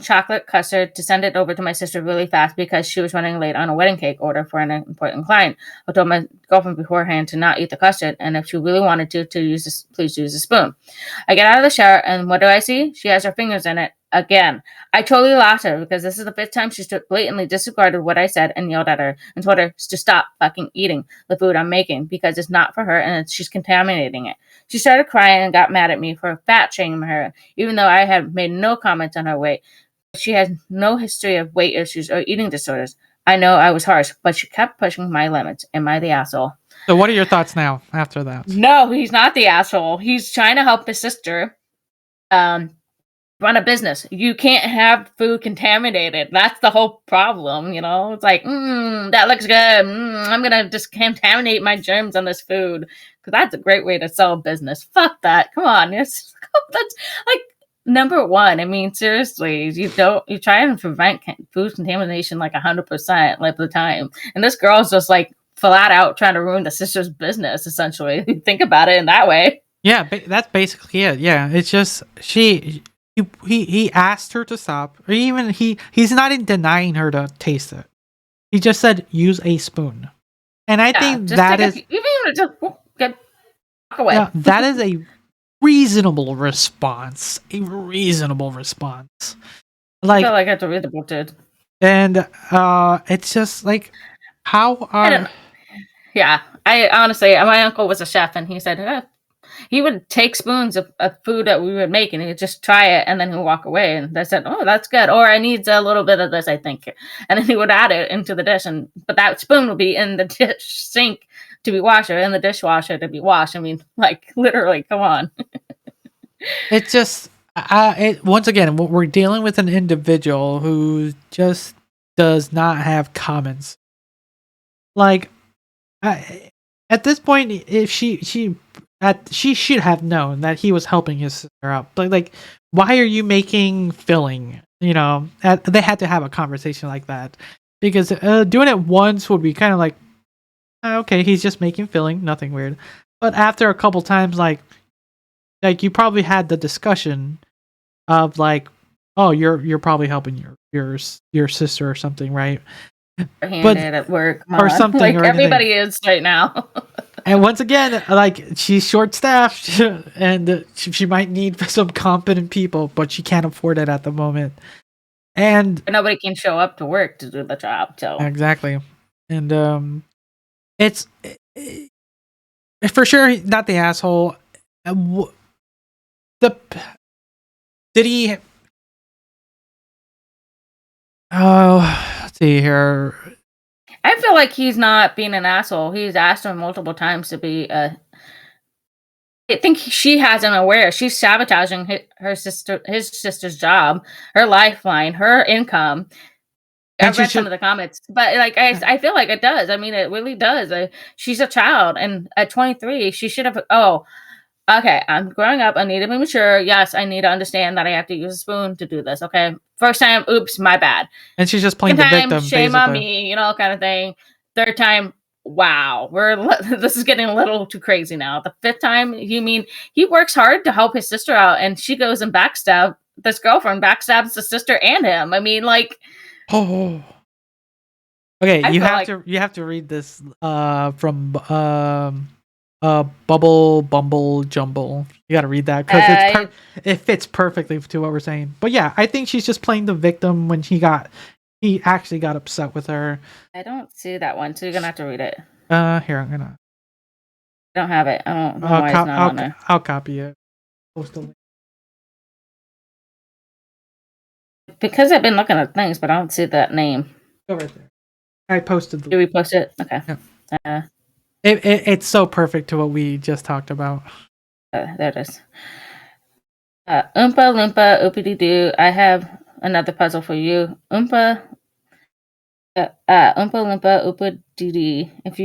chocolate custard to send it over to my sister really fast because she was running late on a wedding cake order for an important client. I told my girlfriend beforehand to not eat the custard, and if she really wanted to please use a spoon. I get out of the shower, and what do I see? She has her fingers in it again. I totally laughed at her because this is the 5th time she's blatantly disregarded what I said and yelled at her and told her to stop fucking eating the food I'm making because it's not for her and she's contaminating it. She started crying and got mad at me for fat shaming her, even though I had made no comments on her weight. She has no history of weight issues or eating disorders. I know I was harsh, but she kept pushing my limits. Am I the asshole? So what are your thoughts now after that? No, he's not the asshole. He's trying to help his sister run a business. You can't have food contaminated. That's the whole problem, It's like, that looks good. I'm going to just contaminate my germs on this food because that's a great way to sell a business. Fuck that. Come on. That's like number 1. I mean, seriously, you try and prevent food contamination like 100% of the time. And this girl's just like flat out trying to ruin the sister's business, essentially. Think about it in that way. Yeah, that's basically it. Yeah, it's just he asked her to stop, or even he's not in denying her to taste it. He just said use a spoon, and I think that is even spoon and just get walk away. Now, that is a reasonable response. A reasonable response. I Like, feel like I have to read the book, dude. and it's just like, how I don't are know. Yeah, I honestly, my uncle was a chef, and he said he would take spoons of food that we would make, and he'd just try it, and then he'd walk away. And I said, "Oh, that's good," or "I need a little bit of this, I think," and then he would add it into the dish, but that spoon would be in the dish sink to be washed, or in the dishwasher to be washed. I mean, like literally, come on. it's just once again, we're dealing with an individual who just does not have comments. Like, at this point, if she should have known that he was helping his sister out. Like, why are you making filling? You know, they had to have a conversation like that, because doing it once would be kind of like, okay, he's just making filling, nothing weird. But after a couple times, like you probably had the discussion of like, oh, you're probably helping your sister or something, right? But at work or something, like or everybody is right now. And once again, like, she's short staffed, and she might need some competent people, but she can't afford it at the moment. And nobody can show up to work to do the job. So exactly, and it's for sure not the asshole. Did he? Oh, let's see here. I feel like he's not being an asshole. He's asked her multiple times to be. I think she has him aware. She's sabotaging his sister's job, her lifeline, her income. I read some of the comments, but like I feel like it does. I mean, it really does. She's a child, and at 23, she should have. Oh, okay. I'm growing up. I need to be mature. Yes, I need to understand that I have to use a spoon to do this. Okay, first time, oops, my bad. And she's just playing the victim. Shame basically. on me, you know, kind of thing. Third time, wow, this is getting a little too crazy now. The fifth time, you mean he works hard to help his sister out, and she goes and backstabs this girlfriend, backstabs the sister and him. I mean, like, oh. Okay, you have to read this from Bumble Jumble. You got to read that because it fits perfectly to what we're saying. But yeah, I think she's just playing the victim when he actually got upset with her. I don't see that one, so you're gonna have to read it. Here, I'm gonna. I don't have it. I don't know why it's not on there. I'll copy it. Post a link. Because I've been looking at things, but I don't see that name. Go right there. I posted. Did we post it? Okay. Yeah. It's so perfect to what we just talked about. There it is. Oompa Loompa Oopity Doo. I have another puzzle for you. Oompa Loompa Oopity Doo. If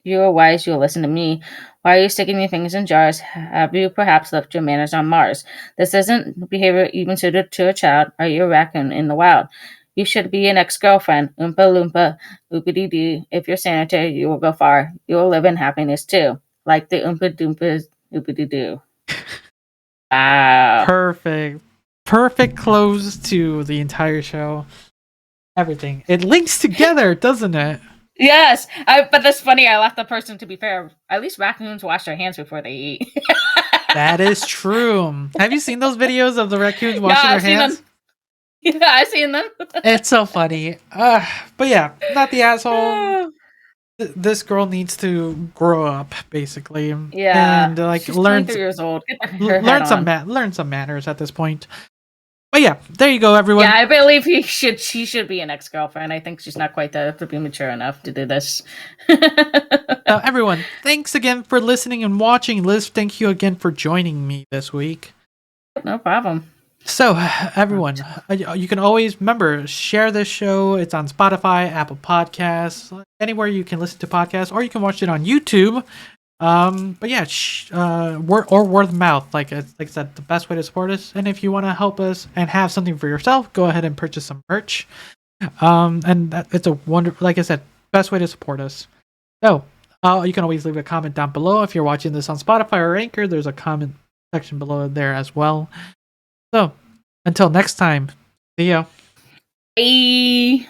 you're wise, you'll listen to me. Why are you sticking your fingers in jars? Have you perhaps left your manners on Mars? This isn't behavior even suited to a child. Are you a raccoon in the wild? You should be an ex-girlfriend. Oompa Loompa Oopity Doo. If you're sanitary, you will go far. You will live in happiness too. Like the Oompa Doompa Oopity Doo. Wow. Perfect close to the entire show. Everything. It links together, doesn't it? Yes. But that's funny. I left the person, to be fair. At least raccoons wash their hands before they eat. That is true. Have you seen those videos of the raccoons washing their hands? Yeah, I've seen them. It's so funny. But yeah, not the asshole. This girl needs to grow up, basically. Yeah, and like she's learn 23 years old. Learn some manners at this point. But yeah, there you go, everyone. Yeah, I believe she should be an ex-girlfriend. I think she's not quite to be mature enough to do this. Everyone, thanks again for listening and watching. Liz, thank you again for joining me this week. No problem. So, everyone, you can always remember, share this show. It's on Spotify, Apple Podcasts, anywhere you can listen to podcasts, or you can watch it on YouTube. But yeah, word of mouth, like I said, the best way to support us. And if you want to help us and have something for yourself, go ahead and purchase some merch. And it's a like I said, best way to support us. So, you can always leave a comment down below. If you're watching this on Spotify or Anchor, there's a comment section below there as well. So, until next time, see ya. Bye.